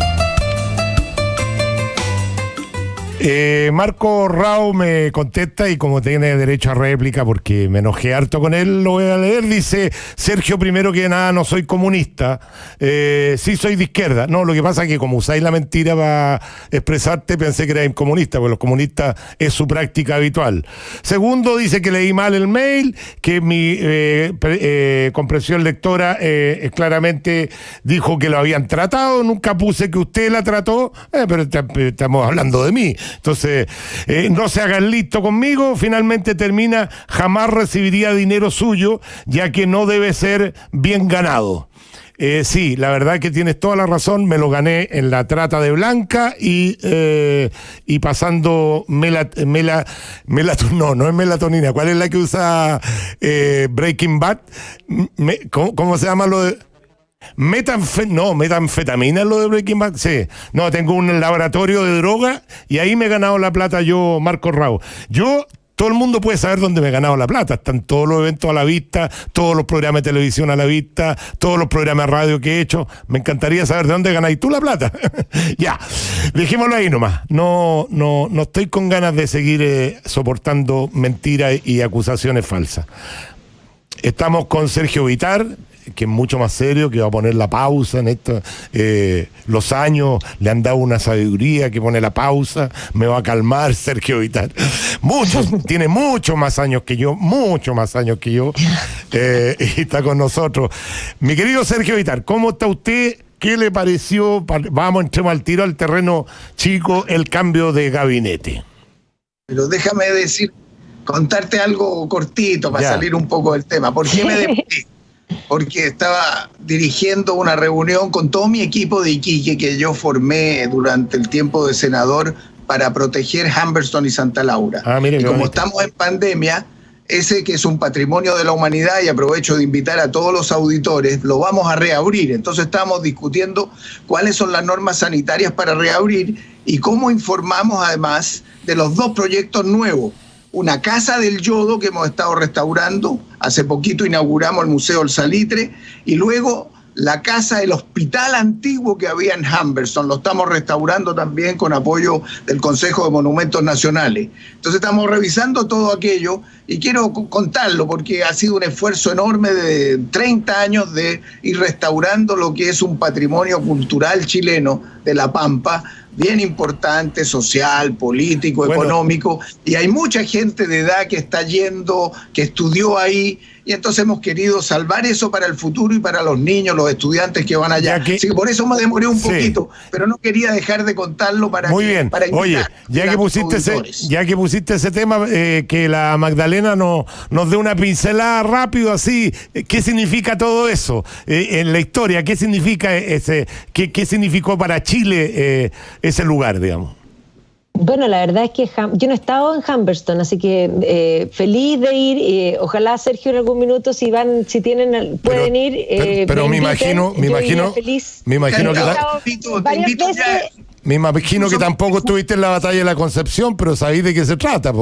S1: Marco Rao me contesta, y como tiene derecho a réplica porque me enojé harto con él, lo voy a leer. Dice: Sergio, primero que nada, no soy comunista, sí soy de izquierda. No, lo que pasa es que como usáis la mentira para expresarte, pensé que erais comunista, porque los comunistas es su práctica habitual. Segundo, dice que leí mal el mail, que mi comprensión lectora claramente dijo que lo habían tratado, nunca puse que usted la trató, pero estamos hablando de mí. Entonces, no se hagan listo conmigo. Finalmente termina: jamás recibiría dinero suyo, ya que no debe ser bien ganado. Sí, la verdad es que tienes toda la razón. Me lo gané en la trata de blanca y pasando no es melatonina. ¿Cuál es la que usa Breaking Bad? ¿Cómo se llama lo de...? Metanfetamina es lo de Breaking Bad. Sí, no, tengo un laboratorio de droga y ahí me he ganado la plata yo, Marco Rao. Todo el mundo puede saber dónde me he ganado la plata. Están todos los eventos a la vista, todos los programas de televisión a la vista, todos los programas de radio que he hecho. Me encantaría saber de dónde ganáis tú la plata. Ya, dejémoslo ahí nomás. No estoy con ganas de seguir soportando mentiras y acusaciones falsas. Estamos con Sergio Vitar, que es mucho más serio, que va a poner la pausa en esto. Los años le han dado una sabiduría que pone la pausa, me va a calmar Sergio Vitar. Tiene muchos más años que yo, y está con nosotros. Mi querido Sergio Vitar, ¿cómo está usted? ¿Qué le pareció? Vamos, entremos al tiro al terreno chico, el cambio de gabinete.
S5: Pero déjame contarte algo cortito para salir un poco del tema. ¿Por qué me demoré? Porque estaba dirigiendo una reunión con todo mi equipo de Iquique que yo formé durante el tiempo de senador para proteger Humberstone y Santa Laura. Y como estamos en pandemia, ese que es un patrimonio de la humanidad, y aprovecho de invitar a todos los auditores, lo vamos a reabrir. Entonces estamos discutiendo cuáles son las normas sanitarias para reabrir y cómo informamos además de los 2 proyectos nuevos. Una casa del yodo que hemos estado restaurando, hace poquito inauguramos el Museo del Salitre, y luego la casa del hospital antiguo que había en Humberstone, lo estamos restaurando también con apoyo del Consejo de Monumentos Nacionales. Entonces estamos revisando todo aquello y quiero contarlo porque ha sido un esfuerzo enorme de 30 años de ir restaurando lo que es un patrimonio cultural chileno de La Pampa, bien importante, social, político, económico, y hay mucha gente de edad que está yendo, que estudió ahí, y entonces hemos querido salvar eso para el futuro y para los niños, los estudiantes que van allá. Así que por eso me demoré un poquito, pero no quería dejar de contarlo para
S1: Muy bien. Oye, ya que pusiste ese tema, que la Magdalena nos dé una pincelada rápido así, ¿qué significa todo eso en la historia? ¿Qué significa qué significó para Chile ese lugar, digamos?
S2: Bueno, la verdad es que yo no he estado en Humberstone, así que feliz de ir. Ojalá, Sergio, en algún minuto, pueden ir.
S1: Pero me imagino que tampoco estuviste en la batalla de la Concepción, pero sabéis de qué se trata,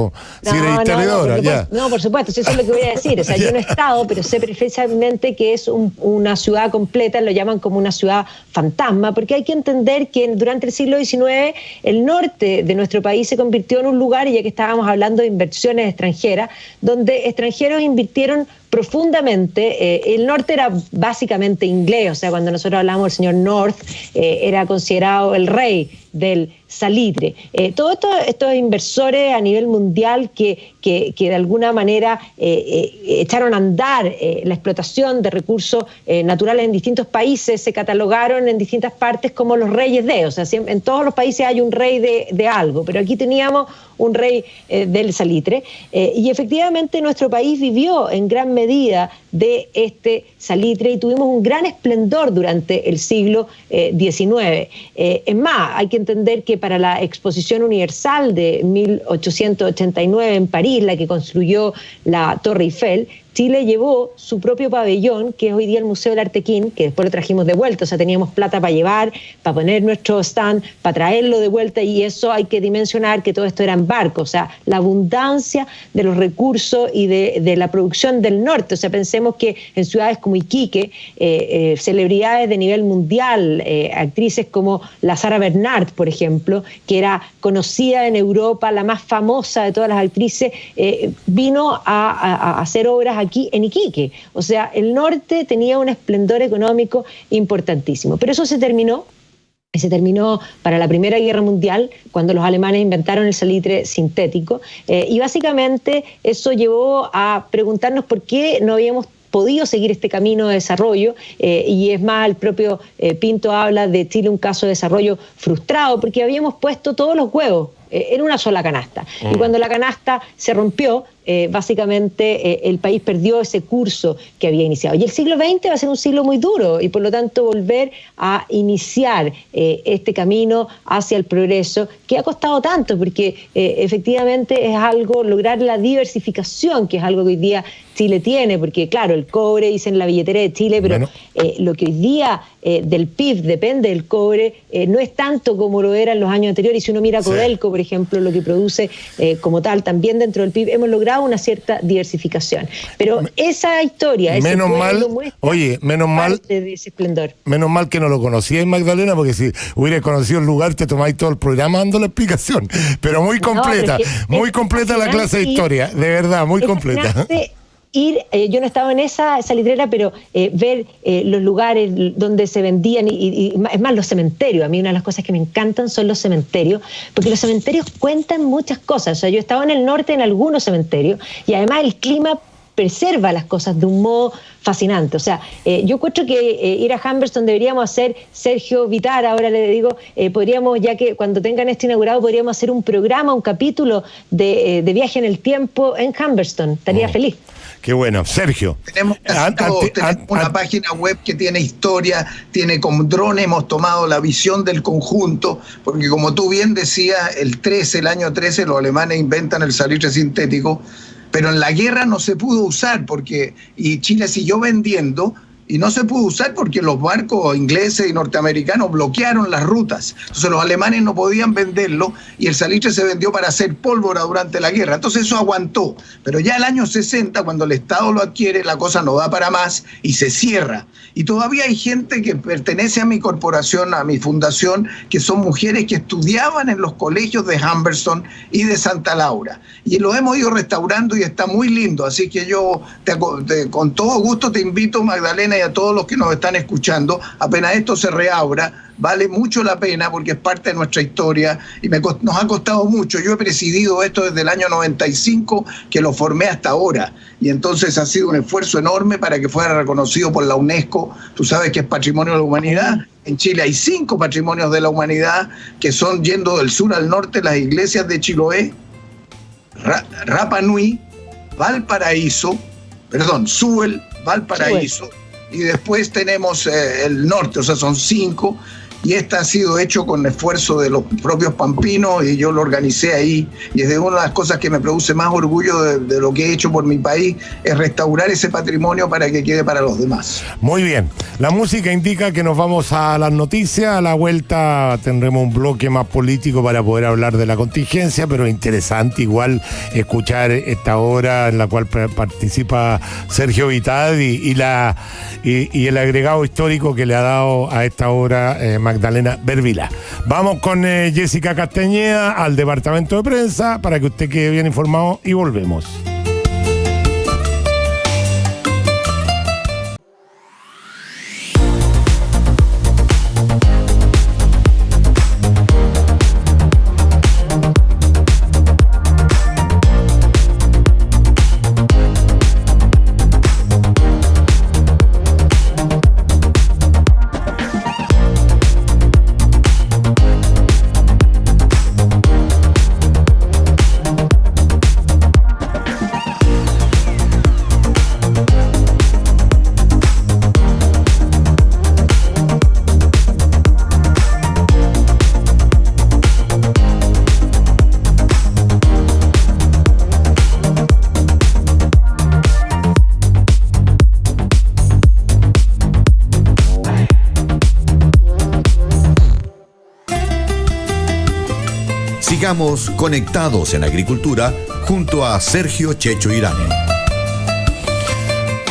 S1: si eres historiadora.
S2: No, por supuesto, eso es lo que voy a decir. O sea, yo no he estado, pero sé perfectamente que es una ciudad completa, lo llaman como una ciudad fantasma, porque hay que entender que durante el siglo XIX el norte de nuestro país se convirtió en un lugar, y ya que estábamos hablando de inversiones extranjeras, donde extranjeros invirtieron profundamente. El norte era básicamente inglés, o sea, cuando nosotros hablamos del señor North, era considerado el rey del salitre. Todos estos inversores a nivel mundial que de alguna manera echaron a andar la explotación de recursos naturales en distintos países, se catalogaron en distintas partes como los reyes o sea, en todos los países hay un rey de algo, pero aquí teníamos un rey del salitre, y efectivamente nuestro país vivió en gran medida de este salitre y tuvimos un gran esplendor durante el siglo XIX. Es más, hay que entender que para la Exposición Universal de 1889 en París, la que construyó la Torre Eiffel, Chile llevó su propio pabellón, que es hoy día el Museo del Artequín, que después lo trajimos de vuelta, o sea, teníamos plata para llevar, para poner nuestro stand, para traerlo de vuelta, y eso hay que dimensionar que todo esto era en barco, o sea, la abundancia de los recursos y de la producción del norte. O sea, pensemos que en ciudades como Iquique, celebridades de nivel mundial, actrices como la Sara Bernard, por ejemplo, que era conocida en Europa, la más famosa de todas las actrices, vino a hacer obras aquí en Iquique. O sea, el norte tenía un esplendor económico importantísimo. Pero eso se terminó para la Primera Guerra Mundial, cuando los alemanes inventaron el salitre sintético, y básicamente eso llevó a preguntarnos por qué no habíamos podido seguir este camino de desarrollo, y es más, el propio Pinto habla de Chile un caso de desarrollo frustrado, porque habíamos puesto todos los huevos en una sola canasta. Y cuando la canasta se rompió, básicamente el país perdió ese curso que había iniciado. Y el siglo XX va a ser un siglo muy duro, y por lo tanto volver a iniciar este camino hacia el progreso, que ha costado tanto, porque efectivamente es algo, lograr la diversificación, que es algo que hoy día Chile tiene, porque claro, el cobre dice en la billetera de Chile, pero lo que hoy día del PIB depende del cobre, no es tanto como lo era en los años anteriores. Y si uno mira Codelco, por ejemplo, lo que produce como tal, también dentro del PIB, hemos logrado una cierta diversificación. Pero esa historia, ese
S1: menos mal,
S2: de ese esplendor.
S1: Menos mal que no lo conocíais, Magdalena, porque si hubieras conocido el lugar, te tomáis todo el programa dando la explicación. Pero muy completa, muy completa la clase de historia, de verdad, muy completa.
S2: yo no estaba en esa litrera, pero ver los lugares donde se vendían y es más, los cementerios. A mí una de las cosas que me encantan son los cementerios, porque los cementerios cuentan muchas cosas. O sea, yo estaba en el norte en algunos cementerios y además el clima preserva las cosas de un modo fascinante. O sea, yo encuentro que ir a Humberstone deberíamos hacer, Sergio Vitar, ahora le digo, podríamos, ya que cuando tengan esto inaugurado, podríamos hacer un programa, un capítulo de viaje en el tiempo en Humberstone. Estaría feliz.
S1: Qué bueno. Sergio.
S5: Tenemos una página web que tiene historia, tiene con drone, hemos tomado la visión del conjunto, porque como tú bien decías, el año 13, los alemanes inventan el salitre sintético, pero en la guerra no se pudo usar y Chile siguió vendiendo y no se pudo usar porque los barcos ingleses y norteamericanos bloquearon las rutas. Entonces los alemanes no podían venderlo y el salitre se vendió para hacer pólvora durante la guerra. Entonces eso aguantó. Pero ya el año 60, cuando el Estado lo adquiere, la cosa no da para más y se cierra. Y todavía hay gente que pertenece a mi corporación, a mi fundación, que son mujeres que estudiaban en los colegios de Humberstone y de Santa Laura. Y lo hemos ido restaurando y está muy lindo. Así que yo con todo gusto te invito, Magdalena, y a todos los que nos están escuchando, apenas esto se reabra, vale mucho la pena porque es parte de nuestra historia y nos ha costado mucho. Yo he presidido esto desde el año 95, que lo formé hasta ahora, y entonces ha sido un esfuerzo enorme para que fuera reconocido por la UNESCO. Tú sabes que es Patrimonio de la Humanidad. En Chile hay 5 patrimonios de la humanidad, que son, yendo del sur al norte, las iglesias de Chiloé, Rapa Nui, Suel, Valparaíso, y después tenemos el norte, o sea, son 5, y ha sido hecho con esfuerzo de los propios pampinos, y yo lo organicé ahí, y es de una de las cosas que me produce más orgullo de lo que he hecho por mi país, es restaurar ese patrimonio para que quede para los demás.
S1: Muy bien, la música indica que nos vamos a las noticias. A la vuelta tendremos un bloque más político para poder hablar de la contingencia, pero interesante igual escuchar esta hora en la cual participa Sergio Vitar y el agregado histórico que le ha dado a esta hora Magdalena Berbila. Vamos con Jessica Castañeda al departamento de prensa para que usted quede bien informado y volvemos.
S3: Sigamos conectados en agricultura junto a Sergio Checho Irane.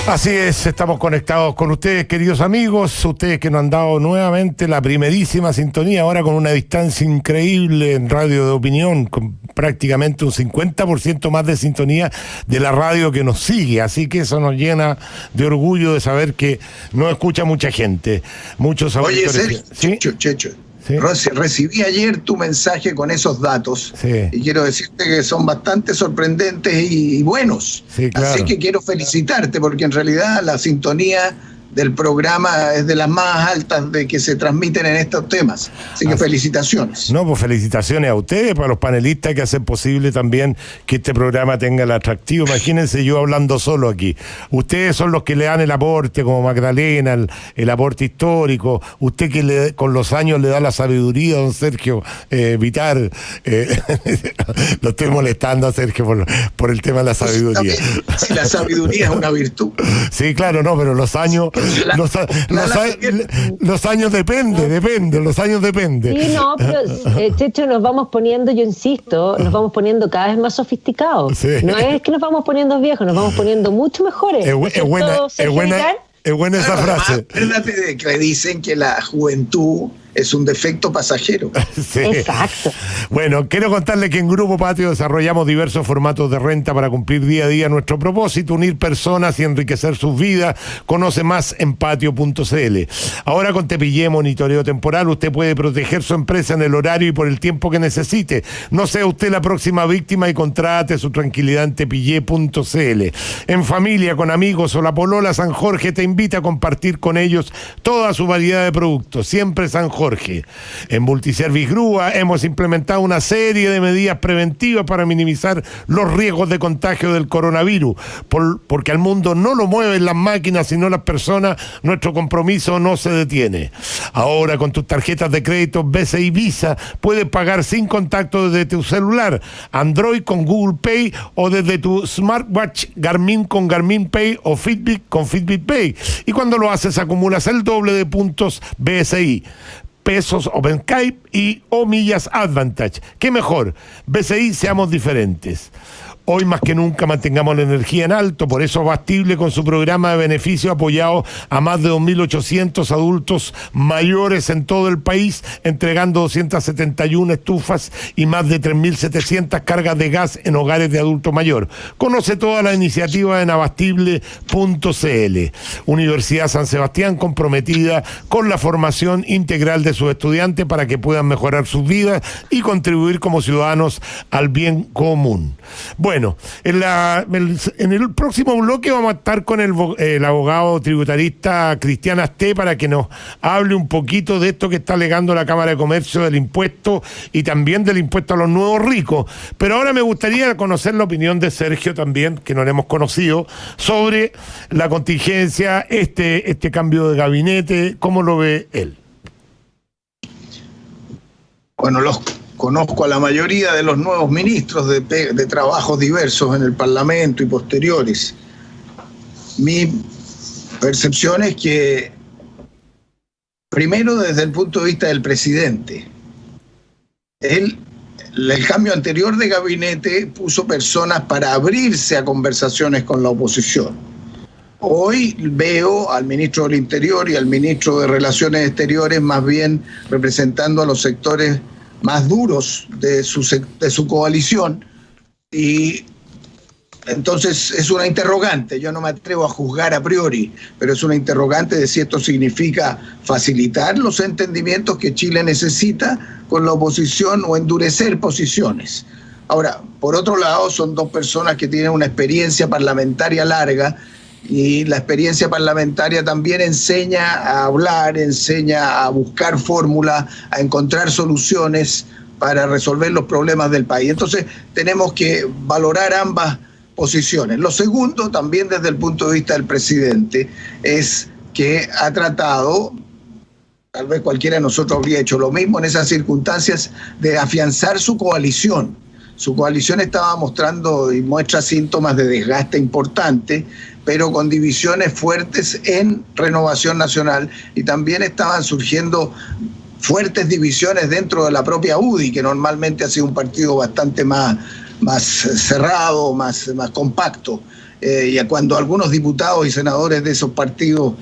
S1: Así es, estamos conectados con ustedes, queridos amigos, ustedes que nos han dado nuevamente la primerísima sintonía, ahora con una distancia increíble en radio de opinión, con prácticamente un 50% más de sintonía de la radio que nos sigue, así que eso nos llena de orgullo de saber que nos escucha mucha gente, muchos auditores.
S5: Oye, Sergio,
S1: ¿Sí?
S5: Checho.
S1: ¿Sí?
S5: Recibí ayer tu mensaje con esos datos,
S1: sí,
S5: y quiero decirte que son bastante sorprendentes y buenos.
S1: Sí, claro.
S5: Así que quiero felicitarte porque en realidad la sintonía del programa es de las más altas de que se transmiten en estos temas. Así que felicitaciones.
S1: No, pues felicitaciones a ustedes, para los panelistas que hacen posible también que este programa tenga el atractivo. Imagínense yo hablando solo aquí. Ustedes son los que le dan el aporte, como Magdalena, el aporte histórico. Usted que con los años le da la sabiduría, don Sergio Vitar. Lo estoy molestando a Sergio por el tema de la sabiduría.
S5: Si la sabiduría es una virtud.
S1: Sí, claro, no, pero los años... Los años depende, los años depende.
S2: Sí, no, pero Checho, nos vamos poniendo, yo insisto, nos vamos poniendo cada vez más sofisticados. Sí. No es que nos vamos poniendo viejos, nos vamos poniendo mucho mejores.
S1: Es buena esa frase.
S5: Acuérdate de que dicen que la juventud es un defecto pasajero.
S1: Sí.
S2: Exacto.
S1: Bueno, quiero contarle que en Grupo Patio desarrollamos diversos formatos de renta para cumplir día a día nuestro propósito, unir personas y enriquecer sus vidas. Conoce más en patio.cl. Ahora con Tepillé Monitoreo Temporal, usted puede proteger su empresa en el horario y por el tiempo que necesite. No sea usted la próxima víctima y contrate su tranquilidad en tepillé.cl. En familia, con amigos o la polola, San Jorge te invita a compartir con ellos toda su variedad de productos. Siempre San Jorge. En Multiservice Grúa hemos implementado una serie de medidas preventivas para minimizar los riesgos de contagio del coronavirus, porque al mundo no lo mueven las máquinas sino las personas. Nuestro compromiso no se detiene. Ahora con tus tarjetas de crédito BCI Visa puedes pagar sin contacto desde tu celular, Android con Google Pay o desde tu smartwatch, Garmin con Garmin Pay o Fitbit con Fitbit Pay. Y cuando lo haces acumulas el doble de puntos BCI, pesos OpenSkype y o millas Advantage. ¿Qué mejor? BCI, seamos diferentes. Hoy más que nunca mantengamos la energía en alto, por eso Abastible con su programa de beneficio ha apoyado a más de 2.800 adultos mayores en todo el país, entregando 271 estufas y más de 3.700 cargas de gas en hogares de adulto mayor. Conoce toda la iniciativa en abastible.cl. Universidad San Sebastián, comprometida con la formación integral de sus estudiantes para que puedan mejorar sus vidas y contribuir como ciudadanos al bien común. Bueno, en el próximo bloque vamos a estar con el abogado tributarista Cristian Asté para que nos hable un poquito de esto que está alegando la Cámara de Comercio del impuesto y también del impuesto a los nuevos ricos. Pero ahora me gustaría conocer la opinión de Sergio también, que no le hemos conocido, sobre la contingencia, este cambio de gabinete. ¿Cómo lo ve él?
S5: Bueno, conozco a la mayoría de los nuevos ministros de trabajos diversos en el Parlamento y posteriores. Mi percepción es que, primero desde el punto de vista del presidente, el cambio anterior de gabinete puso personas para abrirse a conversaciones con la oposición. Hoy veo al ministro del Interior y al ministro de Relaciones Exteriores más bien representando a los sectores más duros de su coalición, y entonces es una interrogante. Yo no me atrevo a juzgar a priori, pero es una interrogante de si esto significa facilitar los entendimientos que Chile necesita con la oposición o endurecer posiciones. Ahora, por otro lado, son dos personas que tienen una experiencia parlamentaria larga, y la experiencia parlamentaria también enseña a hablar, enseña a buscar fórmulas, a encontrar soluciones para resolver los problemas del país. Entonces tenemos que valorar ambas posiciones. Lo segundo, también desde el punto de vista del presidente, es que ha tratado, tal vez cualquiera de nosotros habría hecho lo mismo en esas circunstancias, de afianzar su coalición. Su coalición estaba mostrando y muestra síntomas de desgaste importante, pero con divisiones fuertes en Renovación Nacional, y también estaban surgiendo fuertes divisiones dentro de la propia UDI, que normalmente ha sido un partido bastante más cerrado, más compacto. Y cuando algunos diputados y senadores de esos partidos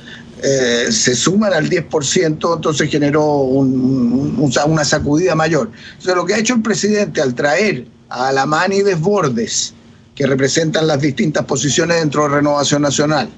S5: se suman al 10%, entonces generó una sacudida mayor. Entonces, lo que ha hecho el presidente al traer a Alamán y Desbordes, que representan las distintas posiciones dentro de Renovación Nacional,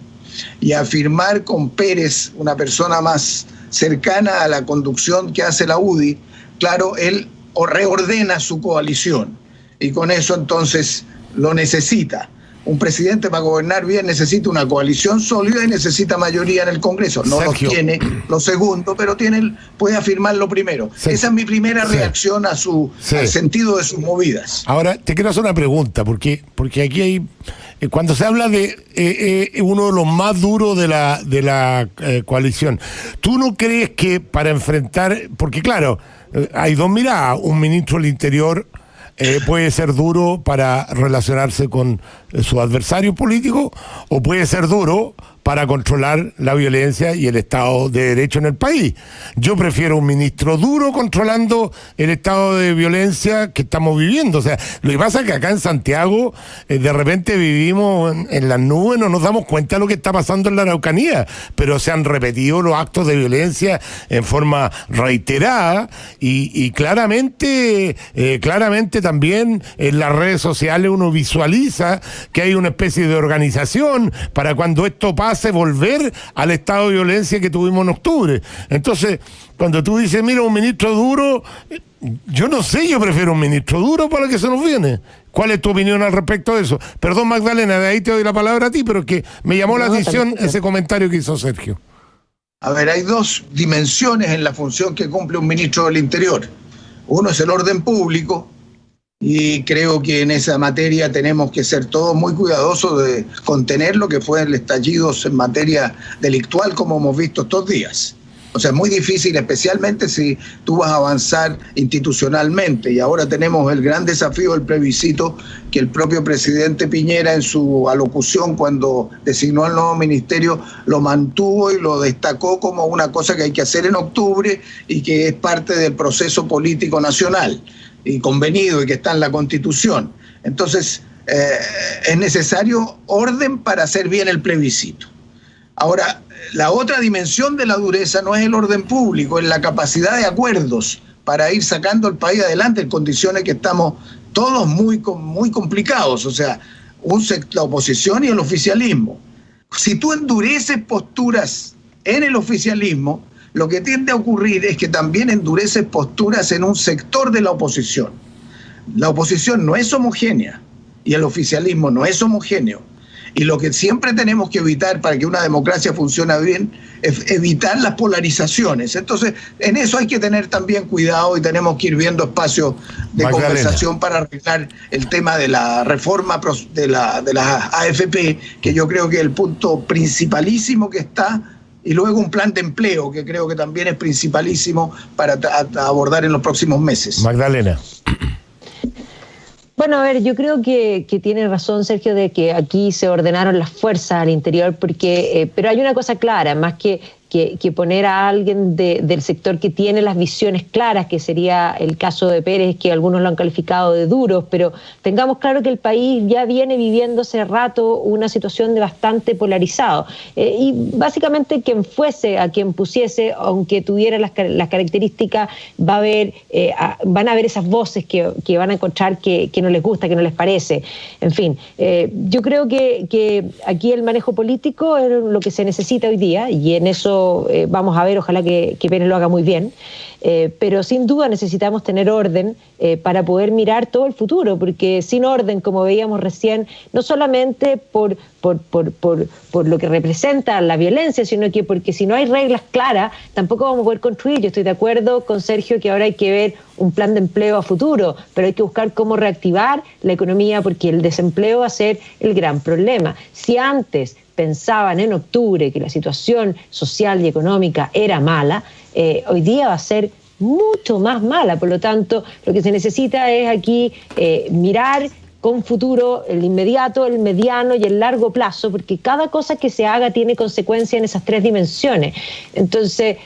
S5: y afirmar con Pérez, una persona más cercana a la conducción que hace la UDI, claro, él reordena su coalición, y con eso entonces lo necesita. Un presidente para gobernar bien necesita una coalición sólida y necesita mayoría en el Congreso. No lo tiene lo segundo, pero puede afirmar lo primero. Sergio, esa es mi primera reacción al sentido de sus movidas.
S1: Ahora, te quiero hacer una pregunta, porque aquí hay... Cuando se habla de uno de los más duros de la coalición, ¿tú no crees que para enfrentar... Porque claro, hay dos miradas, un ministro del Interior... puede ser duro para relacionarse con su adversario político, o puede ser duro para controlar la violencia y el Estado de Derecho en el país. Yo prefiero un ministro duro controlando el estado de violencia que estamos viviendo. O sea, lo que pasa es que acá en Santiago de repente vivimos en las nubes, no nos damos cuenta de lo que está pasando en la Araucanía, pero se han repetido los actos de violencia en forma reiterada y claramente también en las redes sociales uno visualiza que hay una especie de organización para cuando esto pase volver al estado de violencia que tuvimos en octubre. Entonces, cuando tú dices, mira, un ministro duro, yo no sé, yo prefiero un ministro duro para lo que se nos viene. ¿Cuál es tu opinión al respecto de eso? Perdón, Magdalena, de ahí te doy la palabra a ti, pero es que me llamó la atención ese comentario que hizo Sergio.
S5: A ver, hay dos dimensiones en la función que cumple un ministro del Interior. Uno es el orden público, y creo que en esa materia tenemos que ser todos muy cuidadosos de contener lo que fue el estallido en materia delictual, como hemos visto estos días. O sea, es muy difícil, especialmente si tú vas a avanzar institucionalmente. Y ahora tenemos el gran desafío del plebiscito, que el propio presidente Piñera en su alocución cuando designó al nuevo ministerio lo mantuvo y lo destacó como una cosa que hay que hacer en octubre y que es parte del proceso político nacional y convenido y que está en la Constitución. Entonces, es necesario orden para hacer bien el plebiscito. Ahora, la otra dimensión de la dureza no es el orden público, es la capacidad de acuerdos para ir sacando el país adelante en condiciones que estamos todos muy complicados, o sea, la oposición y el oficialismo. Si tú endureces posturas en el oficialismo, lo que tiende a ocurrir es que también endureces posturas en un sector de la oposición. La oposición no es homogénea y el oficialismo no es homogéneo. Y lo que siempre tenemos que evitar para que una democracia funcione bien es evitar las polarizaciones. Entonces, en eso hay que tener también cuidado y tenemos que ir viendo espacios de conversación para arreglar el tema de la reforma de las AFP, que yo creo que es el punto principalísimo que está, y luego un plan de empleo, que creo que también es principalísimo para abordar en los próximos meses.
S1: Magdalena.
S2: Bueno, a ver, yo creo que tiene razón Sergio de que aquí se ordenaron las fuerzas al interior, porque pero hay una cosa clara, más que poner a alguien del sector que tiene las visiones claras, que sería el caso de Pérez, que algunos lo han calificado de duros, pero tengamos claro que el país ya viene viviendo hace rato una situación de bastante polarizado. Y básicamente quien fuese a quien pusiese, aunque tuviera las características, van a haber esas voces que van a encontrar que no les gusta, que no les parece. En fin, yo creo que aquí el manejo político es lo que se necesita hoy día, y en eso vamos a ver, ojalá que Pérez lo haga muy bien, pero sin duda necesitamos tener orden para poder mirar todo el futuro, porque sin orden, como veíamos recién, no solamente por lo que representa la violencia, sino que porque si no hay reglas claras, tampoco vamos a poder construir. Yo estoy de acuerdo con Sergio que ahora hay que ver un plan de empleo a futuro, pero hay que buscar cómo reactivar la economía, porque el desempleo va a ser el gran problema. Si antes pensaban en octubre que la situación social y económica era mala, hoy día va a ser mucho más mala. Por lo tanto, lo que se necesita es aquí mirar con futuro, el inmediato, el mediano y el largo plazo, porque cada cosa que se haga tiene consecuencia en esas tres dimensiones. Entonces,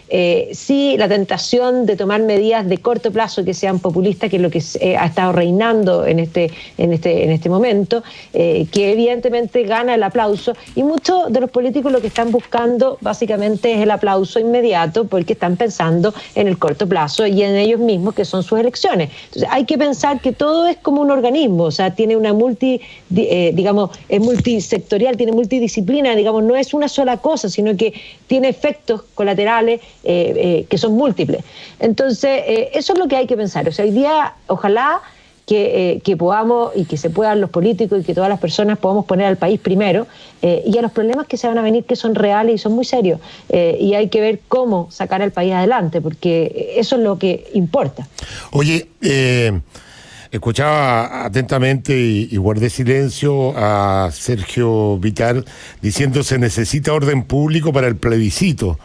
S2: sí, la tentación de tomar medidas de corto plazo que sean populistas, que es lo que ha estado reinando en este momento, que evidentemente gana el aplauso, y muchos de los políticos lo que están buscando básicamente es el aplauso inmediato, porque están pensando en el corto plazo y en ellos mismos, que son sus elecciones. Entonces, hay que pensar que todo es como un organismo, o sea, tiene una es multisectorial, tiene multidisciplina, digamos, no es una sola cosa, sino que tiene efectos colaterales que son múltiples. Entonces, eso es lo que hay que pensar. O sea, hoy día, ojalá que podamos y que se puedan los políticos y que todas las personas podamos poner al país primero y a los problemas que se van a venir, que son reales y son muy serios. Y hay que ver cómo sacar al país adelante, porque eso es lo que importa.
S1: Oye, escuchaba atentamente y guardé silencio a Sergio Vitar diciendo se necesita orden público para el plebiscito.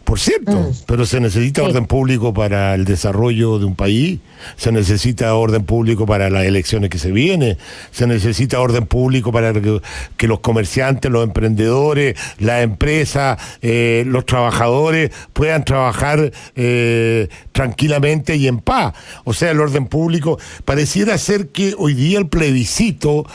S1: Por cierto, pero se necesita orden público para el desarrollo de un país, se necesita orden público para las elecciones que se vienen, se necesita orden público para que los comerciantes, los emprendedores, las empresas, los trabajadores puedan trabajar tranquilamente y en paz. O sea, el orden público pareciera ser que hoy día el plebiscito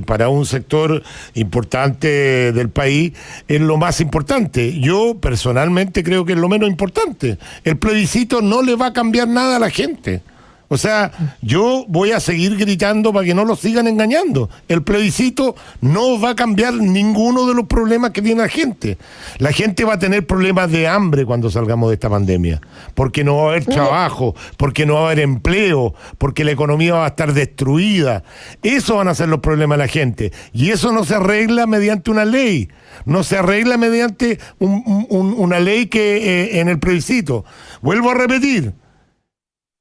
S1: para un sector importante del país es lo más importante. Yo personalmente creo que es lo menos importante. El plebiscito no le va a cambiar nada a la gente. O sea, yo voy a seguir gritando para que no lo sigan engañando. El plebiscito no va a cambiar ninguno de los problemas que tiene la gente. La gente va a tener problemas de hambre cuando salgamos de esta pandemia, porque no va a haber trabajo, porque no va a haber empleo, porque la economía va a estar destruida. Eso van a ser los problemas de la gente. Y eso no se arregla mediante una ley. No se arregla mediante una ley que en el plebiscito. Vuelvo a repetir.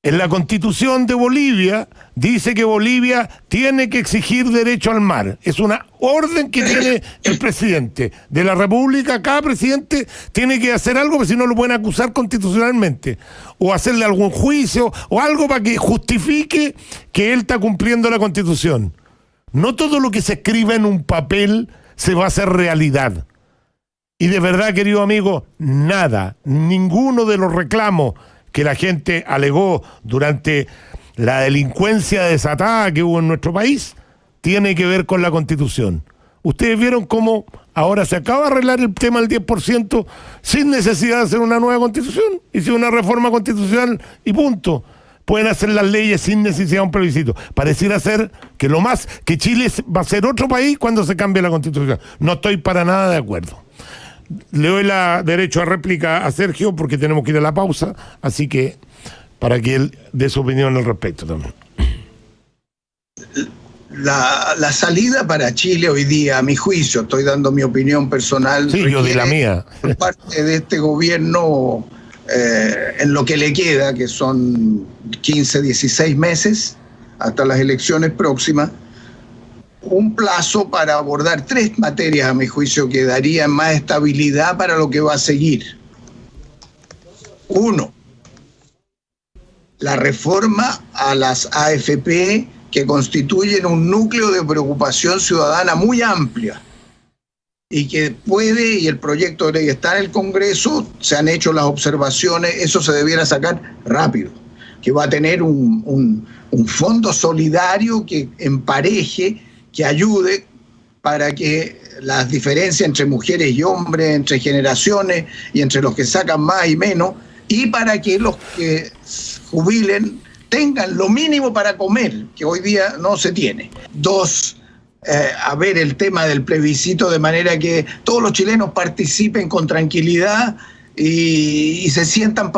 S1: En la Constitución de Bolivia dice que Bolivia tiene que exigir derecho al mar. Es una orden que tiene el presidente de la República. Cada presidente tiene que hacer algo, porque si no lo pueden acusar constitucionalmente. O hacerle algún juicio o algo para que justifique que él está cumpliendo la Constitución. No todo lo que se escriba en un papel se va a hacer realidad. Y de verdad, querido amigo, nada, ninguno de los reclamos que la gente alegó durante la delincuencia desatada que hubo en nuestro país, tiene que ver con la Constitución. Ustedes vieron cómo ahora se acaba de arreglar el tema del 10% sin necesidad de hacer una nueva Constitución, hicieron una reforma constitucional y punto. Pueden hacer las leyes sin necesidad de un plebiscito. Pareciera ser que Chile va a ser otro país cuando se cambie la Constitución. No estoy para nada de acuerdo. Le doy derecho a réplica a Sergio porque tenemos que ir a la pausa, así que para que él dé su opinión al respecto también.
S5: La salida para Chile hoy día, a mi juicio, estoy dando mi opinión personal.
S1: Sí, yo di la mía.
S5: Por parte de este gobierno, en lo que le queda, que son 15, 16 meses hasta las elecciones próximas, un plazo para abordar 3 materias, a mi juicio, que darían más estabilidad para lo que va a seguir. 1, la reforma a las AFP, que constituyen un núcleo de preocupación ciudadana muy amplia y que puede, y el proyecto de ley está en el Congreso, se han hecho las observaciones, eso se debiera sacar rápido, que va a tener un fondo solidario que empareje, que ayude para que las diferencias entre mujeres y hombres, entre generaciones y entre los que sacan más y menos, y para que los que jubilen tengan lo mínimo para comer, que hoy día no se tiene. 2, a ver el tema del plebiscito de manera que todos los chilenos participen con tranquilidad y se sientan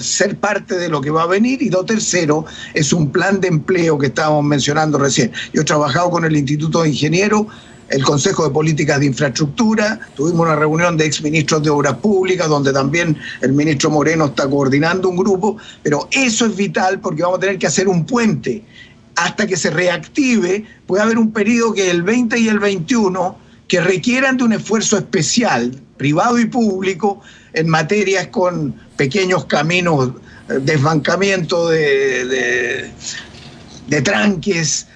S5: ser parte de lo que va a venir. Y lo tercero es un plan de empleo que estábamos mencionando recién. Yo he trabajado con el Instituto de Ingenieros, el Consejo de Políticas de Infraestructura, tuvimos una reunión de exministros de Obras Públicas donde también el ministro Moreno está coordinando un grupo, pero eso es vital porque vamos a tener que hacer un puente hasta que se reactive. Puede haber un periodo que el 20 y el 21 que requieran de un esfuerzo especial, privado y público, en materias con pequeños caminos, desbancamiento de tranques,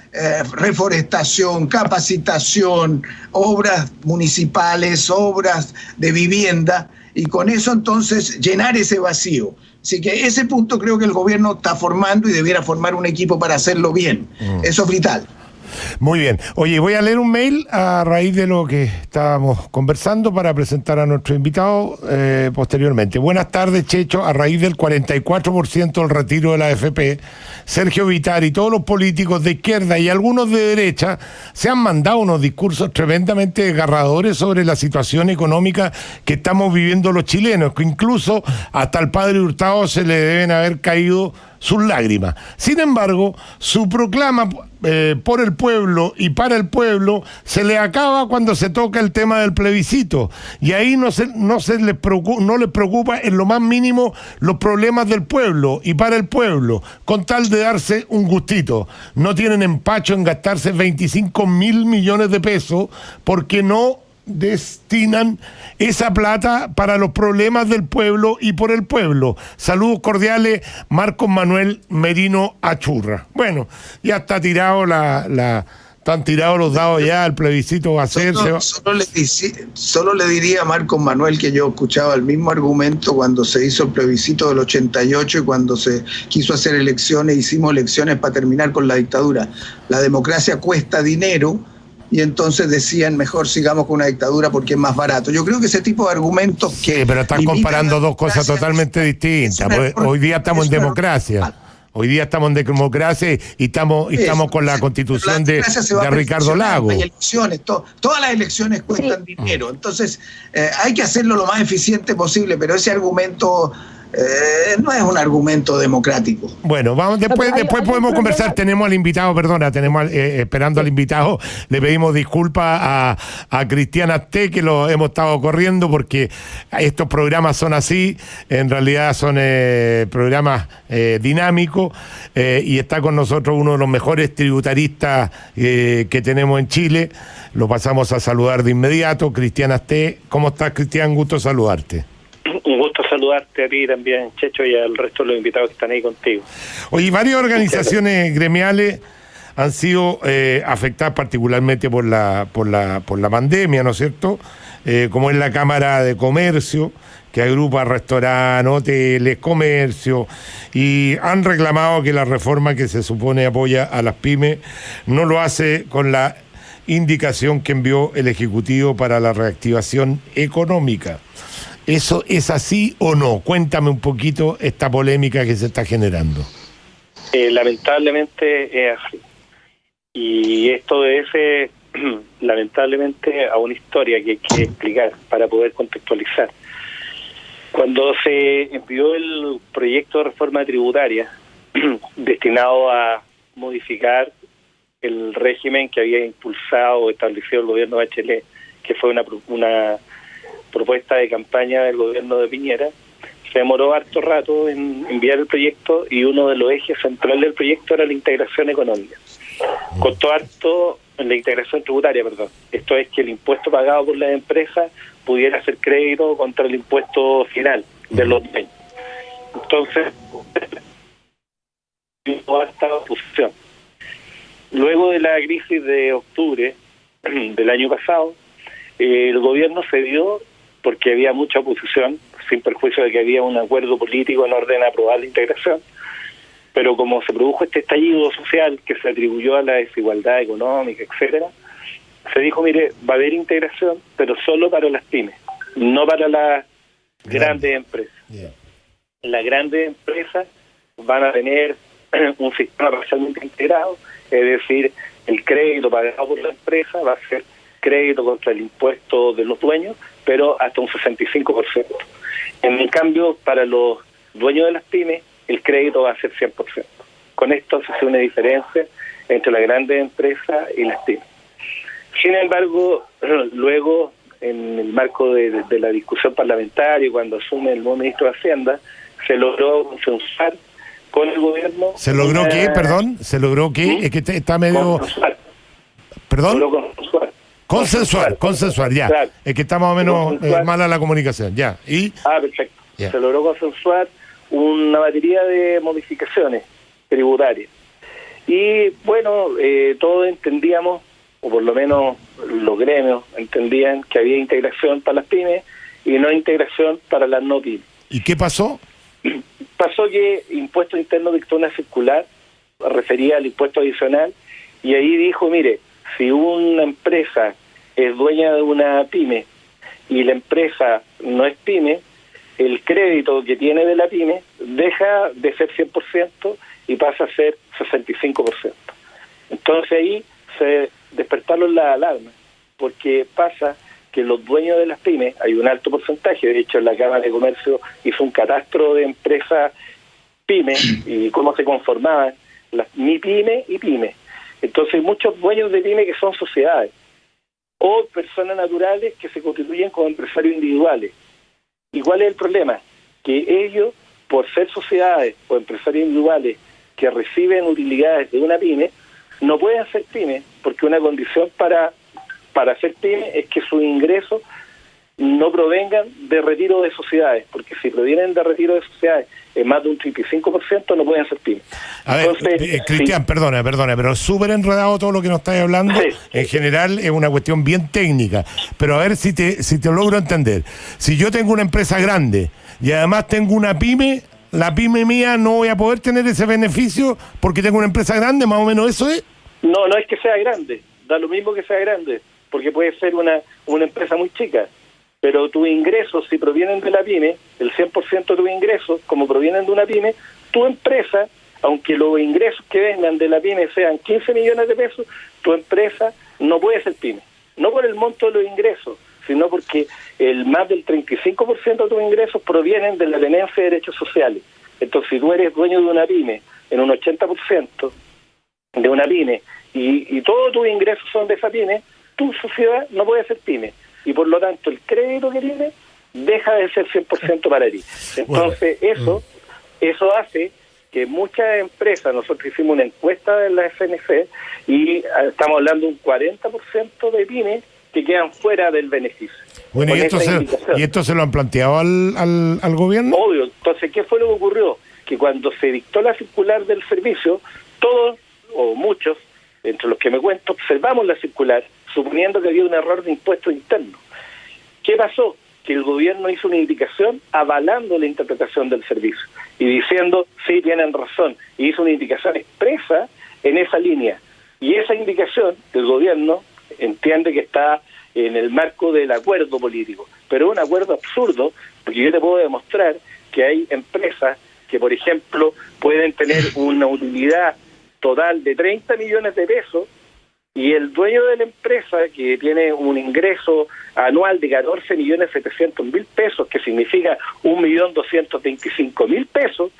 S5: reforestación, capacitación, obras municipales, obras de vivienda, y con eso entonces llenar ese vacío. Así que ese punto creo que el gobierno está formando y debiera formar un equipo para hacerlo bien. Eso es vital.
S1: Muy bien. Oye, voy a leer un mail a raíz de lo que estábamos conversando para presentar a nuestro invitado posteriormente. Buenas tardes, Checho. A raíz del 44% del retiro de la AFP, Sergio Vitari y todos los políticos de izquierda y algunos de derecha se han mandado unos discursos tremendamente desgarradores sobre la situación económica que estamos viviendo los chilenos, que incluso hasta al padre Hurtado se le deben haber caído sus lágrimas. Sin embargo, su proclama por el pueblo y para el pueblo se le acaba cuando se toca el tema del plebiscito, y ahí no les preocupa en lo más mínimo los problemas del pueblo y para el pueblo, con tal de darse un gustito. No tienen empacho en gastarse 25.000 millones de pesos porque no destinan esa plata para los problemas del pueblo y por el pueblo. Saludos cordiales, Marcos Manuel Merino Achurra. Bueno, ya está tirado están tirados los dados ya, el plebiscito va a hacerse.
S5: Solo le diría a Marcos Manuel que yo escuchaba el mismo argumento cuando se hizo el plebiscito del 88 y cuando se quiso hacer elecciones, hicimos elecciones para terminar con la dictadura. La democracia cuesta dinero y entonces decían mejor sigamos con una dictadura porque es más barato. Yo creo que ese tipo de argumentos que...
S1: Sí, pero estás comparando dos cosas totalmente distintas. Hoy día estamos en democracia. Hoy día estamos en democracia y estamos con la constitución de Ricardo Lagos.
S5: Hay elecciones, todas las elecciones cuestan dinero. Entonces, hay que hacerlo lo más eficiente posible, pero ese argumento no es un argumento democrático.
S1: Bueno, vamos después podemos conversar. Tenemos al invitado, esperando al invitado. Le pedimos disculpas a Cristian Asté, que lo hemos estado corriendo porque estos programas son así. En realidad son programas dinámicos y está con nosotros uno de los mejores tributaristas que tenemos en Chile. Lo pasamos a saludar de inmediato. Cristian Asté, ¿cómo estás, Cristian? Gusto saludarte.
S6: Un gusto saludarte a ti también, Checho, y al resto de los invitados que están ahí contigo.
S1: Oye, varias organizaciones gremiales han sido afectadas particularmente por la pandemia, ¿no es cierto? Como es la Cámara de Comercio, que agrupa restaurantes, hoteles, comercio, y han reclamado que la reforma que se supone apoya a las pymes no lo hace con la indicación que envió el Ejecutivo para la reactivación económica. ¿Eso es así o no? Cuéntame un poquito esta polémica que se está generando.
S6: Lamentablemente es así. Y esto obedece lamentablemente a una historia que hay que explicar para poder contextualizar. Cuando se envió el proyecto de reforma tributaria destinado a modificar el régimen que había impulsado o establecido el gobierno de Bachelet, que fue una propuesta de campaña del gobierno de Piñera, se demoró harto rato en enviar el proyecto y uno de los ejes centrales del proyecto era la integración económica. Costó harto en la integración tributaria, perdón. Esto es que el impuesto pagado por las empresas pudiera hacer crédito contra el impuesto final de los dueños. Entonces, esta oposición. Luego de la crisis de octubre del año pasado, el gobierno cedió porque había mucha oposición, sin perjuicio de que había un acuerdo político en orden a aprobar la integración, pero como se produjo este estallido social que se atribuyó a la desigualdad económica, etcétera, se dijo, mire, va a haber integración, pero solo para las pymes, no para las grandes empresas. Yeah. Las grandes empresas van a tener un sistema parcialmente integrado, es decir, el crédito pagado por la empresa va a ser crédito contra el impuesto de los dueños, pero hasta un 65%. En el cambio, para los dueños de las pymes, el crédito va a ser 100%. Con esto se hace una diferencia entre las grandes empresas y las pymes. Sin embargo, luego, en el marco de la discusión parlamentaria, cuando asume el nuevo ministro de Hacienda, se logró consensuar con el gobierno...
S1: ¿Se logró qué? Perdón, ¿se logró qué? Es que está medio... ¿Perdón? Consensuar, ya. Claro. Es que está más o menos mala la comunicación, ya. ¿Y?
S6: Perfecto. Yeah. Se logró consensuar una batería de modificaciones tributarias. Y bueno, todos entendíamos, o por lo menos los gremios entendían que había integración para las pymes y no integración para las no pymes.
S1: ¿Y qué pasó?
S6: Pasó que Impuesto Interno dictó una circular, refería al impuesto adicional, y ahí dijo, mire, si una empresa es dueña de una pyme y la empresa no es pyme, el crédito que tiene de la pyme deja de ser 100% y pasa a ser 65%. Entonces ahí se despertaron las alarmas, porque pasa que los dueños de las pymes, hay un alto porcentaje, de hecho la Cámara de Comercio hizo un catastro de empresas pymes y cómo se conformaban las MIPYME y pyme. Entonces hay muchos dueños de pyme que son sociedades o personas naturales que se constituyen como empresarios individuales. ¿Y cuál es el problema? Que ellos, por ser sociedades o empresarios individuales que reciben utilidades de una pyme, no pueden ser pyme porque una condición para para ser pyme es que sus ingresos no provengan de retiro de sociedades, porque si provienen de retiro de sociedades en más de un 35% no pueden ser pymes.
S1: A ver, Cristian, sí. perdona, pero es súper enredado todo lo que nos estás hablando. Sí. En general es una cuestión bien técnica, pero a ver si te logro entender. Si yo tengo una empresa grande y además tengo una pyme, la pyme mía no voy a poder tener ese beneficio porque tengo una empresa grande, más o menos eso es.
S6: No es que sea grande, da lo mismo que sea grande, porque puede ser una empresa muy chica. Pero tus ingresos, si provienen de la pyme, el 100% de tus ingresos, como provienen de una pyme, tu empresa, aunque los ingresos que vengan de la pyme sean 15 millones de pesos, tu empresa no puede ser pyme. No por el monto de los ingresos, sino porque el más del 35% de tus ingresos provienen de la tenencia de derechos sociales. Entonces, si tú eres dueño de una pyme en un 80% de una pyme y todos tus ingresos son de esa pyme, tu sociedad no puede ser pyme. Y por lo tanto el crédito que tiene deja de ser 100% para ti. Entonces eso hace que muchas empresas, nosotros hicimos una encuesta en la FNC y estamos hablando de un 40% de pymes que quedan fuera del beneficio.
S1: Bueno, ¿y esto se lo han planteado al gobierno?
S6: Obvio. Entonces, ¿qué fue lo que ocurrió? Que cuando se dictó la circular del servicio, todos o muchos, entre los que me cuento, observamos la circular, suponiendo que había un error de impuestos internos. ¿Qué pasó? Que el gobierno hizo una indicación avalando la interpretación del servicio y diciendo, sí, tienen razón, y hizo una indicación expresa en esa línea. Y esa indicación del gobierno entiende que está en el marco del acuerdo político, pero es un acuerdo absurdo, porque yo te puedo demostrar que hay empresas que, por ejemplo, pueden tener una utilidad total de 30 millones de pesos y el dueño de la empresa, que tiene un ingreso anual de 14.700.000 pesos, que significa 1.225.000 pesos,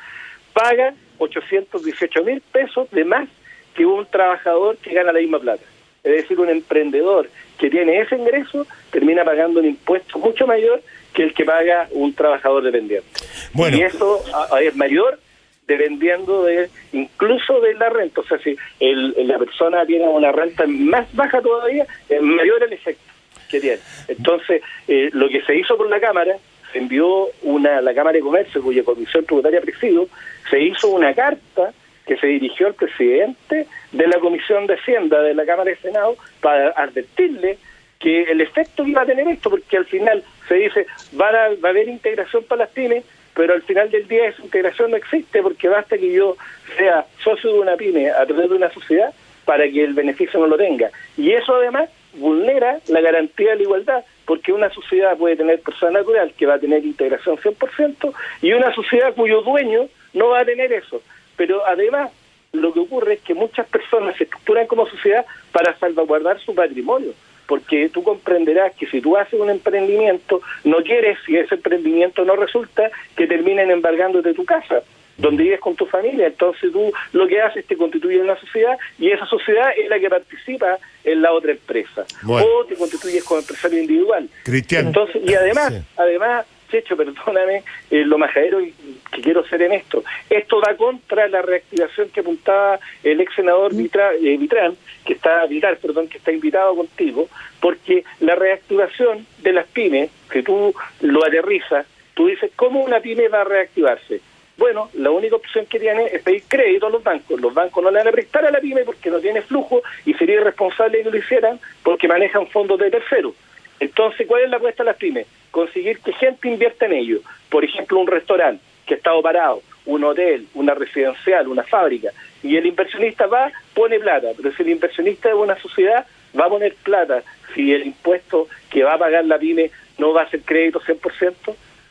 S6: paga 818.000 pesos de más que un trabajador que gana la misma plata. Es decir, un emprendedor que tiene ese ingreso termina pagando un impuesto mucho mayor que el que paga un trabajador dependiente. Bueno. Y eso es mayor dependiendo incluso de la renta. O sea, si la persona tiene una renta más baja todavía, es mayor el efecto que tiene. Entonces, lo que se hizo por la Cámara, se envió la Cámara de Comercio, cuya comisión tributaria presido, se hizo una carta que se dirigió al presidente de la Comisión de Hacienda de la Cámara de Senado para advertirle que el efecto que iba a tener esto, porque al final se dice va a haber integración para las pymes, pero al final del día esa integración no existe, porque basta que yo sea socio de una pyme a través de una sociedad para que el beneficio no lo tenga. Y eso además vulnera la garantía de la igualdad, porque una sociedad puede tener persona natural que va a tener integración 100% y una sociedad cuyo dueño no va a tener eso. Pero además lo que ocurre es que muchas personas se estructuran como sociedad para salvaguardar su patrimonio, porque tú comprenderás que si tú haces un emprendimiento, no quieres, si ese emprendimiento no resulta, que terminen embargándote tu casa, donde vives con tu familia. Entonces tú lo que haces es te constituyes en una sociedad y esa sociedad es la que participa en la otra empresa. Bueno. O te constituyes como empresario individual.
S1: Cristian.
S6: Entonces, y además, Checho, perdóname, lo majadero que quiero hacer en esto. Esto va contra la reactivación que apuntaba el ex senador Vitar, que está invitado contigo, porque la reactivación de las pymes, que tú lo aterrizas, tú dices, ¿cómo una pyme va a reactivarse? Bueno, la única opción que tiene es pedir crédito a los bancos. Los bancos no le van a prestar a la pyme porque no tiene flujo y sería irresponsable que lo hicieran porque manejan fondos de terceros. Entonces, ¿cuál es la apuesta a las pymes? Conseguir que gente invierta en ello. Por ejemplo, un restaurante que ha estado parado, un hotel, una residencial, una fábrica, y el inversionista pone plata, pero si el inversionista de una sociedad va a poner plata, si el impuesto que va a pagar la pyme no va a ser crédito 100%,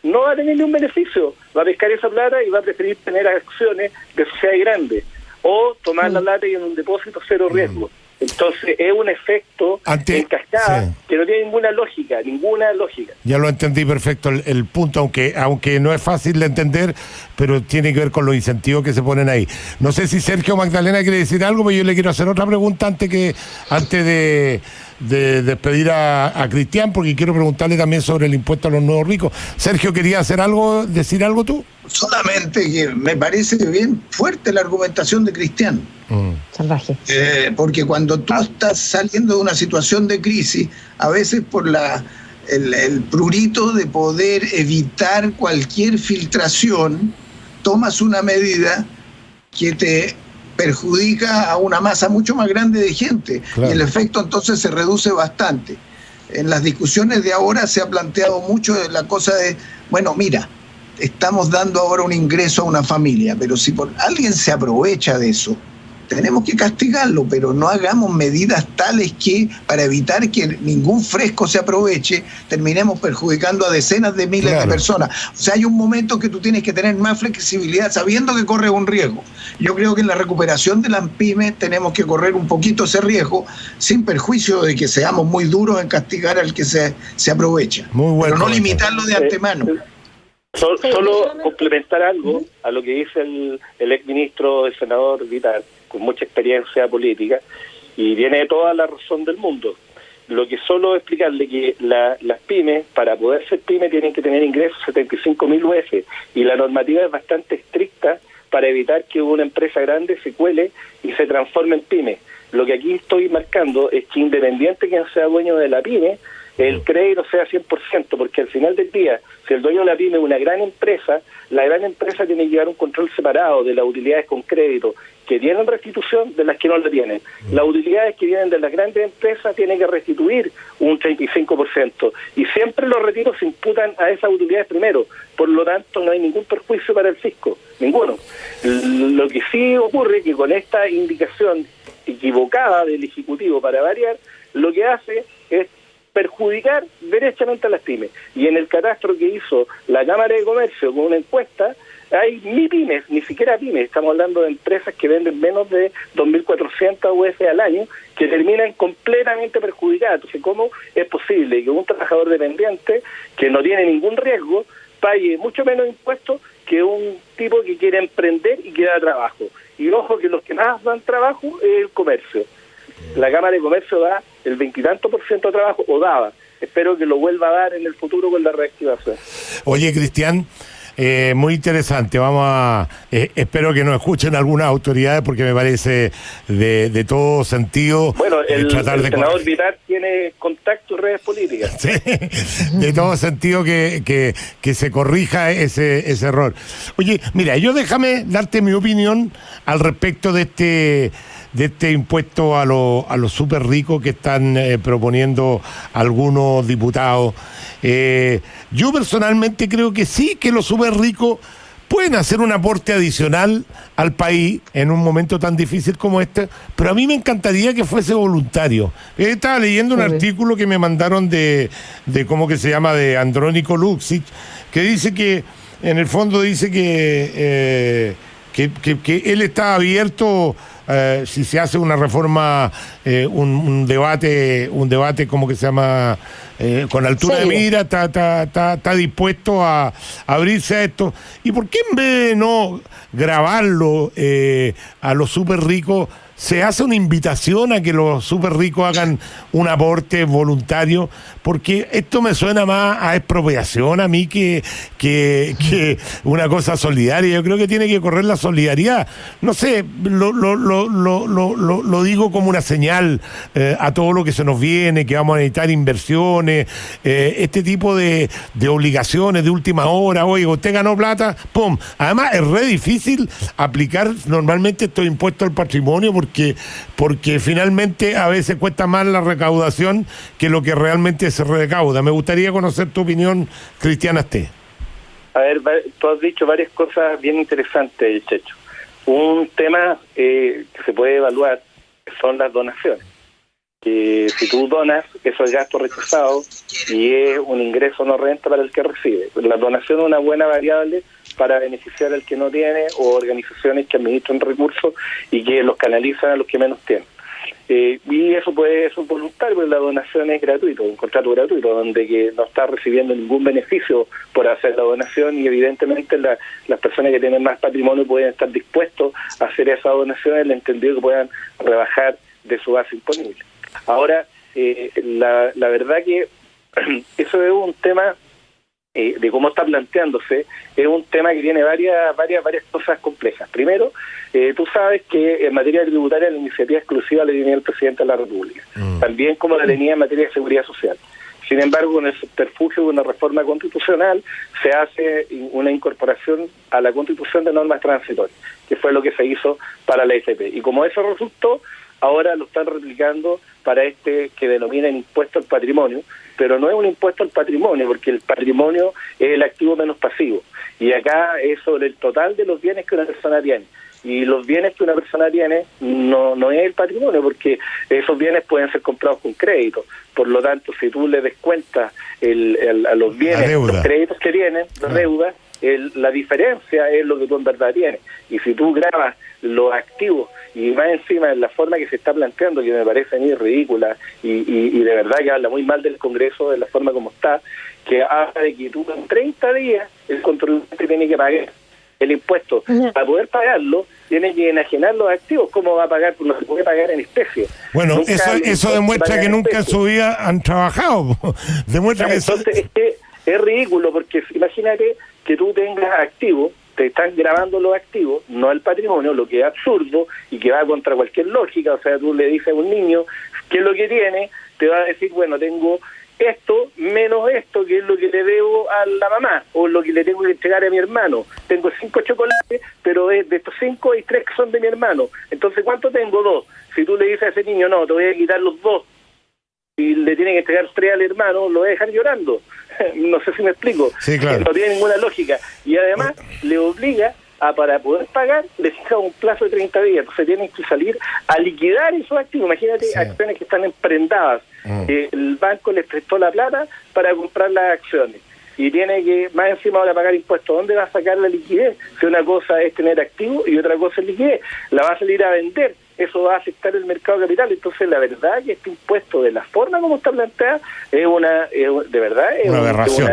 S6: no va a tener ni un beneficio, va a pescar esa plata y va a preferir tener acciones de sociedades grandes, o tomar la plata y en un depósito cero riesgo. Entonces es un efecto en cascada que no tiene ninguna lógica.
S1: Ya lo entendí perfecto el punto, aunque no es fácil de entender, pero tiene que ver con los incentivos que se ponen ahí. No sé si Sergio Magdalena quiere decir algo, pero yo le quiero hacer otra pregunta antes de despedir a Cristian, porque quiero preguntarle también sobre el impuesto a los nuevos ricos. Sergio, ¿quería decir algo tú?
S5: Solamente que me parece bien fuerte la argumentación de Cristian.
S2: Salvaje.
S5: Porque cuando tú estás saliendo de una situación de crisis, a veces por el prurito de poder evitar cualquier filtración, tomas una medida que te perjudica a una masa mucho más grande de gente. Claro. Y el efecto entonces se reduce bastante. En las discusiones de ahora se ha planteado mucho la cosa de, bueno, mira, estamos dando ahora un ingreso a una familia, pero si alguien se aprovecha de eso, tenemos que castigarlo, pero no hagamos medidas tales que, para evitar que ningún fresco se aproveche, terminemos perjudicando a decenas de miles de personas. O sea, hay un momento que tú tienes que tener más flexibilidad sabiendo que corres un riesgo. Yo creo que en la recuperación de las pymes tenemos que correr un poquito ese riesgo, sin perjuicio de que seamos muy duros en castigar al que se aprovecha. Muy bueno, pero no limitarlo de antemano.
S6: Solo complementar algo a lo que dice el exministro, el senador Vitar, con mucha experiencia política, y tiene toda la razón del mundo. Lo que solo explicarle que las pymes, para poder ser pymes, tienen que tener ingresos 75.000 UF, y la normativa es bastante estricta para evitar que una empresa grande se cuele y se transforme en pyme. Lo que aquí estoy marcando es que independiente quien sea dueño de la pyme, el crédito sea 100%, porque al final del día, si el dueño de la pyme es una gran empresa, la gran empresa tiene que llevar un control separado de las utilidades con crédito que tienen restitución de las que no la tienen. Las utilidades que vienen de las grandes empresas tienen que restituir un 35%, y siempre los retiros se imputan a esas utilidades primero, por lo tanto no hay ningún perjuicio para el fisco, ninguno. Lo que sí ocurre es que con esta indicación equivocada del Ejecutivo, para variar, lo que hace es perjudicar derechamente a las pymes. Y en el catastro que hizo la Cámara de Comercio con una encuesta, hay ni pymes, ni siquiera pymes, estamos hablando de empresas que venden menos de 2.400 UF al año, que terminan completamente perjudicadas. Entonces, ¿cómo es posible que un trabajador dependiente, que no tiene ningún riesgo, pague mucho menos impuestos que un tipo que quiere emprender y que da trabajo? Y ojo que los que más dan trabajo es el comercio. La Cámara de Comercio da el 20 y tanto % de trabajo, o daba. Espero que lo vuelva a dar en el futuro con la reactivación.
S1: Oye, Cristian, muy interesante. Espero que nos escuchen algunas autoridades, porque me parece de todo sentido.
S6: Bueno, el senador Vitar tiene contacto en redes políticas.
S1: Sí, de todo sentido que se corrija ese error. Oye, mira, déjame darte mi opinión al respecto de este impuesto a los súper ricos que están proponiendo algunos diputados. Yo personalmente creo que sí, que los súper ricos pueden hacer un aporte adicional al país en un momento tan difícil como este, pero a mí me encantaría que fuese voluntario. Estaba leyendo un artículo que me mandaron de ¿cómo que se llama?, de Andrónico Luksic, que dice que, en el fondo dice que él está abierto, si se hace una reforma, un debate, ¿cómo que se llama?, con altura de mira, está dispuesto a abrirse a esto. ¿Y por qué en vez de no grabarlo a los súper ricos, se hace una invitación a que los súper ricos hagan un aporte voluntario? Porque esto me suena más a expropiación a mí que una cosa solidaria. Yo creo que tiene que correr la solidaridad. No sé, lo digo como una señal a todo lo que se nos viene, que vamos a necesitar inversiones, este tipo de obligaciones de última hora. Oiga, usted ganó plata, ¡pum! Además, es re difícil aplicar normalmente estos impuestos al patrimonio, porque finalmente a veces cuesta más la recaudación que lo que realmente se recauda. Me gustaría conocer tu opinión, Cristian Asté.
S6: A ver, tú has dicho varias cosas bien interesantes, Checho. Un tema que se puede evaluar son las donaciones. Que si tú donas, eso es gasto rechazado y es un ingreso no renta para el que recibe. La donación es una buena variable para beneficiar al que no tiene, o organizaciones que administran recursos y que los canalizan a los que menos tienen. Y eso puede ser voluntario, porque la donación es gratuito, un contrato gratuito, donde que no está recibiendo ningún beneficio por hacer la donación, y evidentemente las personas que tienen más patrimonio pueden estar dispuestos a hacer esa donación en el entendido que puedan rebajar de su base imponible. Ahora, la verdad que eso es un tema de cómo está planteándose, es un tema que tiene varias cosas complejas. Primero, tú sabes que en materia tributaria la iniciativa exclusiva le tenía el presidente de la República, también como la tenía en materia de seguridad social. Sin embargo, con el subterfugio de una reforma constitucional se hace una incorporación a la Constitución de normas transitorias, que fue lo que se hizo para la AFP. Y como eso resultó, ahora lo están replicando para que denominan impuesto al patrimonio, pero no es un impuesto al patrimonio, porque el patrimonio es el activo menos pasivo. Y acá es sobre el total de los bienes que una persona tiene. Y los bienes que una persona tiene no es el patrimonio, porque esos bienes pueden ser comprados con crédito. Por lo tanto, si tú le descuentas a los bienes, los créditos que tienen, la deuda, la diferencia es lo que tú en verdad tienes. Y si tú grabas los activos, y más encima en la forma que se está planteando, que me parece a mí ridícula, y de verdad que habla muy mal del Congreso, de la forma como está, que habla de que tú en 30 días el contribuyente tiene que pagar el impuesto. Para poder pagarlo, tiene que enajenar los activos. ¿Cómo va a pagar? No se puede pagar en especie.
S1: Bueno, eso demuestra que nunca en su vida han trabajado. Demuestra que
S6: entonces es ridículo, porque imagínate que tú tengas activos, te están grabando los activos, no el patrimonio, lo que es absurdo y que va contra cualquier lógica. O sea, tú le dices a un niño qué es lo que tiene, te va a decir, bueno, tengo esto menos esto, que es lo que le debo a la mamá, o lo que le tengo que entregar a mi hermano. Tengo 5 chocolates, pero de estos 5 hay 3 que son de mi hermano. Entonces, ¿cuánto tengo? 2. Si tú le dices a ese niño, no, te voy a quitar los 2, y le tienen que entregar 3 al hermano, lo va a dejar llorando. No sé si me explico.
S1: Sí, claro.
S6: No tiene ninguna lógica. Y además, le obliga para poder pagar, le fija un plazo de 30 días. Entonces tienen que salir a liquidar esos activos. Imagínate, acciones que están emprendadas. El banco les prestó la plata para comprar las acciones. Y tiene que, más encima, ahora pagar impuestos. ¿Dónde va a sacar la liquidez? Si una cosa es tener activos y otra cosa es liquidez. La va a salir a vender. Eso va a afectar el mercado de capital. Entonces, la verdad que este impuesto, de la forma como está planteada, es una
S1: aberración.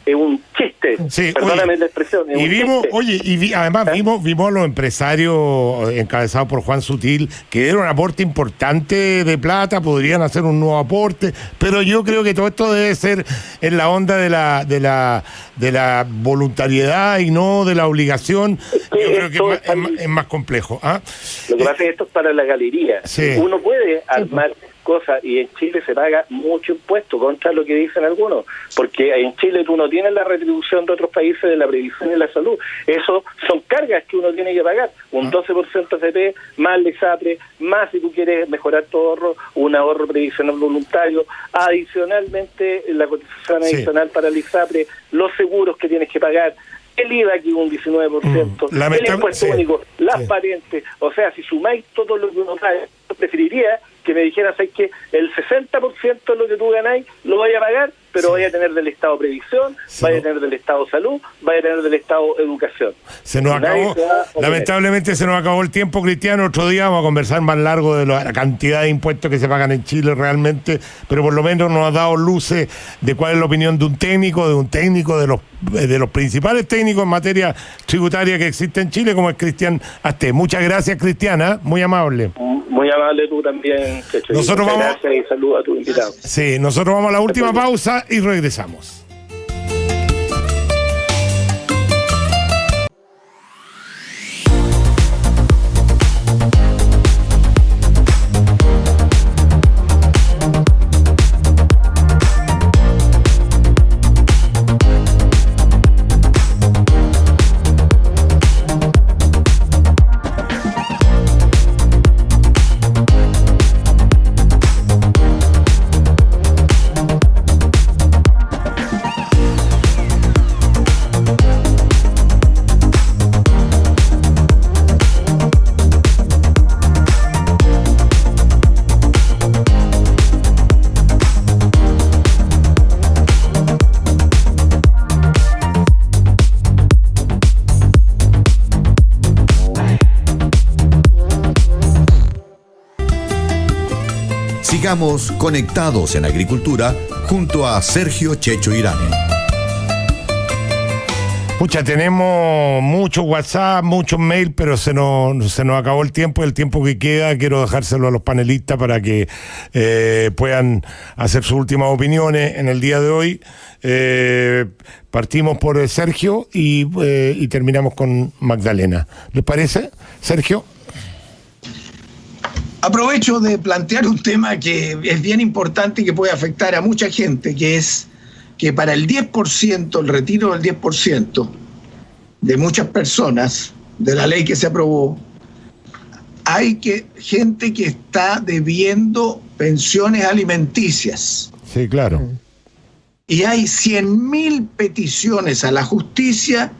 S6: Es un chiste.
S1: Sí,
S6: perdóname la expresión.
S1: Además vimos a los empresarios encabezados por Juan Sutil, que dieron un aporte importante de plata, podrían hacer un nuevo aporte, pero yo creo que todo esto debe ser en la onda de la voluntariedad y no de la obligación. Yo creo que es más complejo.
S6: Lo que pasa es que esto es para la galería.
S1: Sí.
S6: Uno puede armar cosas, y en Chile se paga mucho impuesto contra lo que dicen algunos, porque en Chile tú no tienes la retribución de otros países de la previsión y la salud. Eso son cargas que uno tiene que pagar, un 12% FP, más el ISAPRE, más si tú quieres mejorar tu ahorro, un ahorro previsional voluntario, adicionalmente la cotización adicional para el ISAPRE, los seguros que tienes que pagar, el IVA aquí un 19%, el impuesto único, las patentes. O sea, si sumáis todo lo que uno paga, preferiría que me dijeras que el 60% de lo que tú ganáis lo vaya a pagar, pero vaya a tener del Estado previsión, vaya a tener del Estado salud, vaya a tener del Estado educación.
S1: Se nos acabó, lamentablemente se nos acabó el tiempo, Cristiano. Otro día vamos a conversar más largo de la cantidad de impuestos que se pagan en Chile realmente, pero por lo menos nos ha dado luces de cuál es la opinión de un técnico, de los principales técnicos en materia tributaria que existe en Chile, como es Cristian Asté. Muchas gracias, Cristiana, muy amable.
S6: Muy amable tú también, Checho.
S1: Nosotros vamos,
S6: gracias y saludos a tu invitado.
S1: Sí, nosotros vamos a la última pausa y regresamos.
S3: Sigamos conectados en agricultura junto a Sergio Checho Irane.
S1: Pucha, tenemos muchos WhatsApp, muchos mails, pero se nos acabó el tiempo, y el tiempo que queda quiero dejárselo a los panelistas para que puedan hacer sus últimas opiniones en el día de hoy. Partimos por Sergio y terminamos con Magdalena. ¿Les parece, Sergio?
S5: Aprovecho de plantear un tema que es bien importante y que puede afectar a mucha gente, que es que para el 10%, el retiro del 10% de muchas personas, de la ley que se aprobó, hay gente que está debiendo pensiones alimenticias.
S1: Sí, claro.
S5: Y hay 100.000 peticiones a la justicia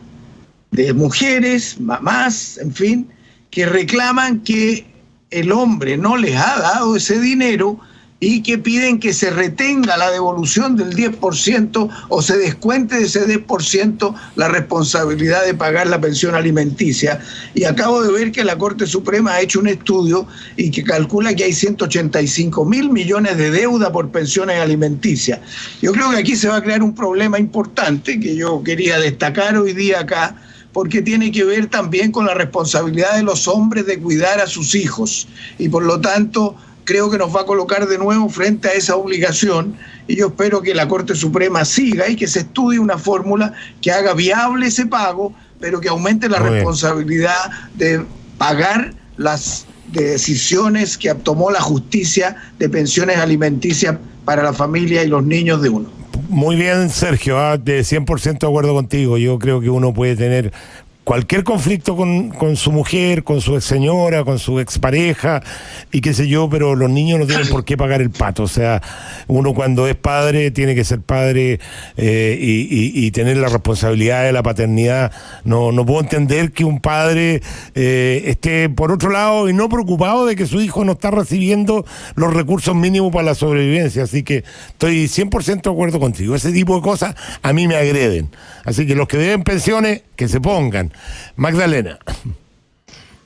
S5: de mujeres, mamás, en fin, que reclaman que el hombre no les ha dado ese dinero y que piden que se retenga la devolución del 10% o se descuente de ese 10% la responsabilidad de pagar la pensión alimenticia. Y acabo de ver que la Corte Suprema ha hecho un estudio y que calcula que hay 185.000 millones de deuda por pensiones alimenticias. Yo creo que aquí se va a crear un problema importante que yo quería destacar hoy día acá, porque tiene que ver también con la responsabilidad de los hombres de cuidar a sus hijos. Y por lo tanto, creo que nos va a colocar de nuevo frente a esa obligación, y yo espero que la Corte Suprema siga y que se estudie una fórmula que haga viable ese pago, pero que aumente la responsabilidad de pagar las decisiones que tomó la justicia de pensiones alimenticias para la familia y los niños de uno.
S1: Muy bien, Sergio, de 100% de acuerdo contigo. Yo creo que uno puede tener cualquier conflicto con su mujer, con su ex señora, con su expareja y qué sé yo, pero los niños no tienen por qué pagar el pato. O sea, uno cuando es padre tiene que ser padre y tener la responsabilidad de la paternidad. No puedo entender que un padre esté por otro lado y no preocupado de que su hijo no está recibiendo los recursos mínimos para la sobrevivencia. Así que estoy 100% de acuerdo contigo. Ese tipo de cosas a mí me agreden. Así que los que deben pensiones, que se pongan. Magdalena.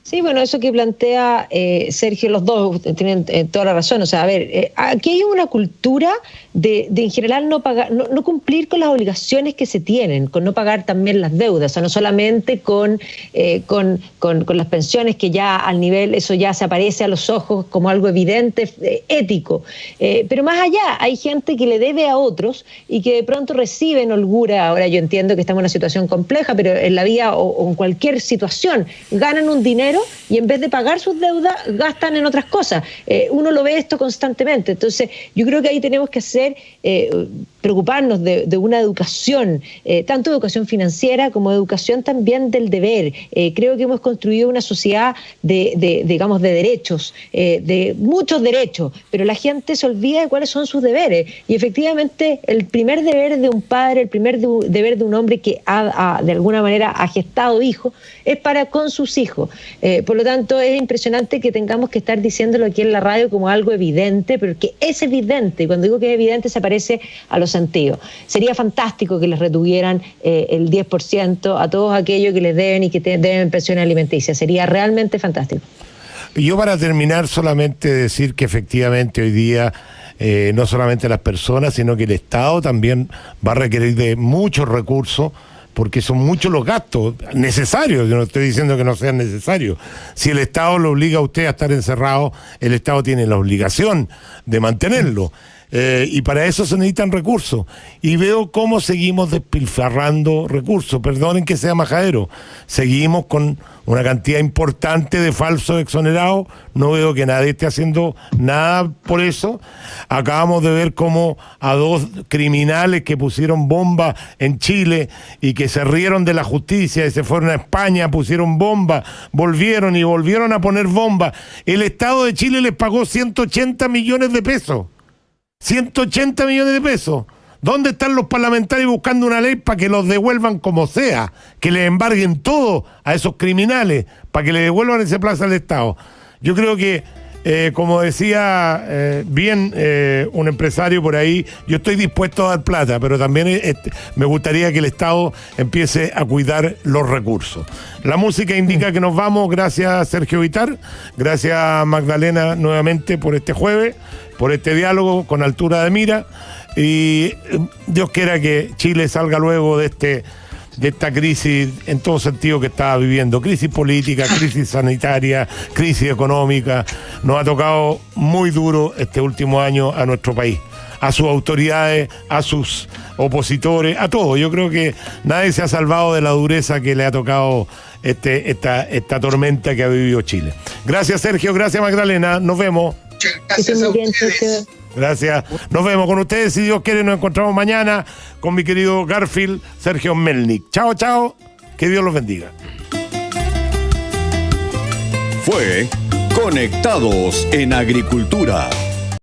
S2: Sí, bueno, eso que plantea Sergio, los dos tienen toda la razón. O sea, a ver, aquí hay una cultura de en general no pagar, no cumplir con las obligaciones que se tienen, con no pagar también las deudas, o sea, no solamente con las pensiones, que ya al nivel, eso ya se aparece a los ojos como algo evidente, ético. Pero más allá, hay gente que le debe a otros y que de pronto reciben holgura. Ahora yo entiendo que estamos en una situación compleja, pero en la vida o en cualquier situación ganan un dinero y en vez de pagar sus deudas gastan en otras cosas. Uno lo ve esto constantemente. Entonces yo creo que ahí tenemos que preocuparnos de una educación, tanto educación financiera como educación también del deber. Creo que hemos construido una sociedad digamos, de derechos, de muchos derechos, pero la gente se olvida de cuáles son sus deberes. Y efectivamente el primer deber de un padre, el primer deber de un hombre que de alguna manera ha gestado hijos, es para con sus hijos. Por lo tanto, es impresionante que tengamos que estar diciéndolo aquí en la radio como algo evidente, pero que es evidente. Y cuando digo que es evidente, se parece a los sentidos. Sería fantástico que les retuvieran el 10% a todos aquellos que les deben y que deben pensiones alimenticias. Sería realmente fantástico.
S1: Yo, para terminar, solamente decir que efectivamente hoy día no solamente las personas, sino que el Estado también va a requerir de muchos recursos, porque son muchos los gastos necesarios. Yo no estoy diciendo que no sean necesarios. Si el Estado lo obliga a usted a estar encerrado, el Estado tiene la obligación de mantenerlo. Y para eso se necesitan recursos. Y veo cómo seguimos despilfarrando recursos. Perdonen que sea majadero. Seguimos con una cantidad importante de falsos exonerados. No veo que nadie esté haciendo nada por eso. Acabamos de ver cómo a dos criminales que pusieron bombas en Chile y que se rieron de la justicia y se fueron a España, pusieron bombas, volvieron a poner bombas. El Estado de Chile les pagó 180 millones de pesos. 180 millones de pesos. ¿Dónde están los parlamentarios buscando una ley para que los devuelvan como sea? Que le embarguen todo a esos criminales, para que le devuelvan ese plaza al Estado. Yo creo que, como decía un empresario por ahí, yo estoy dispuesto a dar plata, pero también me gustaría que el Estado empiece a cuidar los recursos. La música indica que nos vamos. Gracias, Sergio Vitar. Gracias, Magdalena, nuevamente por este jueves, por este diálogo con altura de mira, y Dios quiera que Chile salga luego de de esta crisis en todo sentido que estaba viviendo. Crisis política, crisis sanitaria, crisis económica. Nos ha tocado muy duro este último año a nuestro país, a sus autoridades, a sus opositores, a todos. Yo creo que nadie se ha salvado de la dureza que le ha tocado esta tormenta que ha vivido Chile. Gracias, Sergio. Gracias, Magdalena. Nos vemos.
S5: Gracias a ustedes.
S1: Gracias. Nos vemos con ustedes. Si Dios quiere, nos encontramos mañana con mi querido Garfield Sergio Melnik. Chao, chao. Que Dios los bendiga.
S3: Fue Conectados en Agricultura.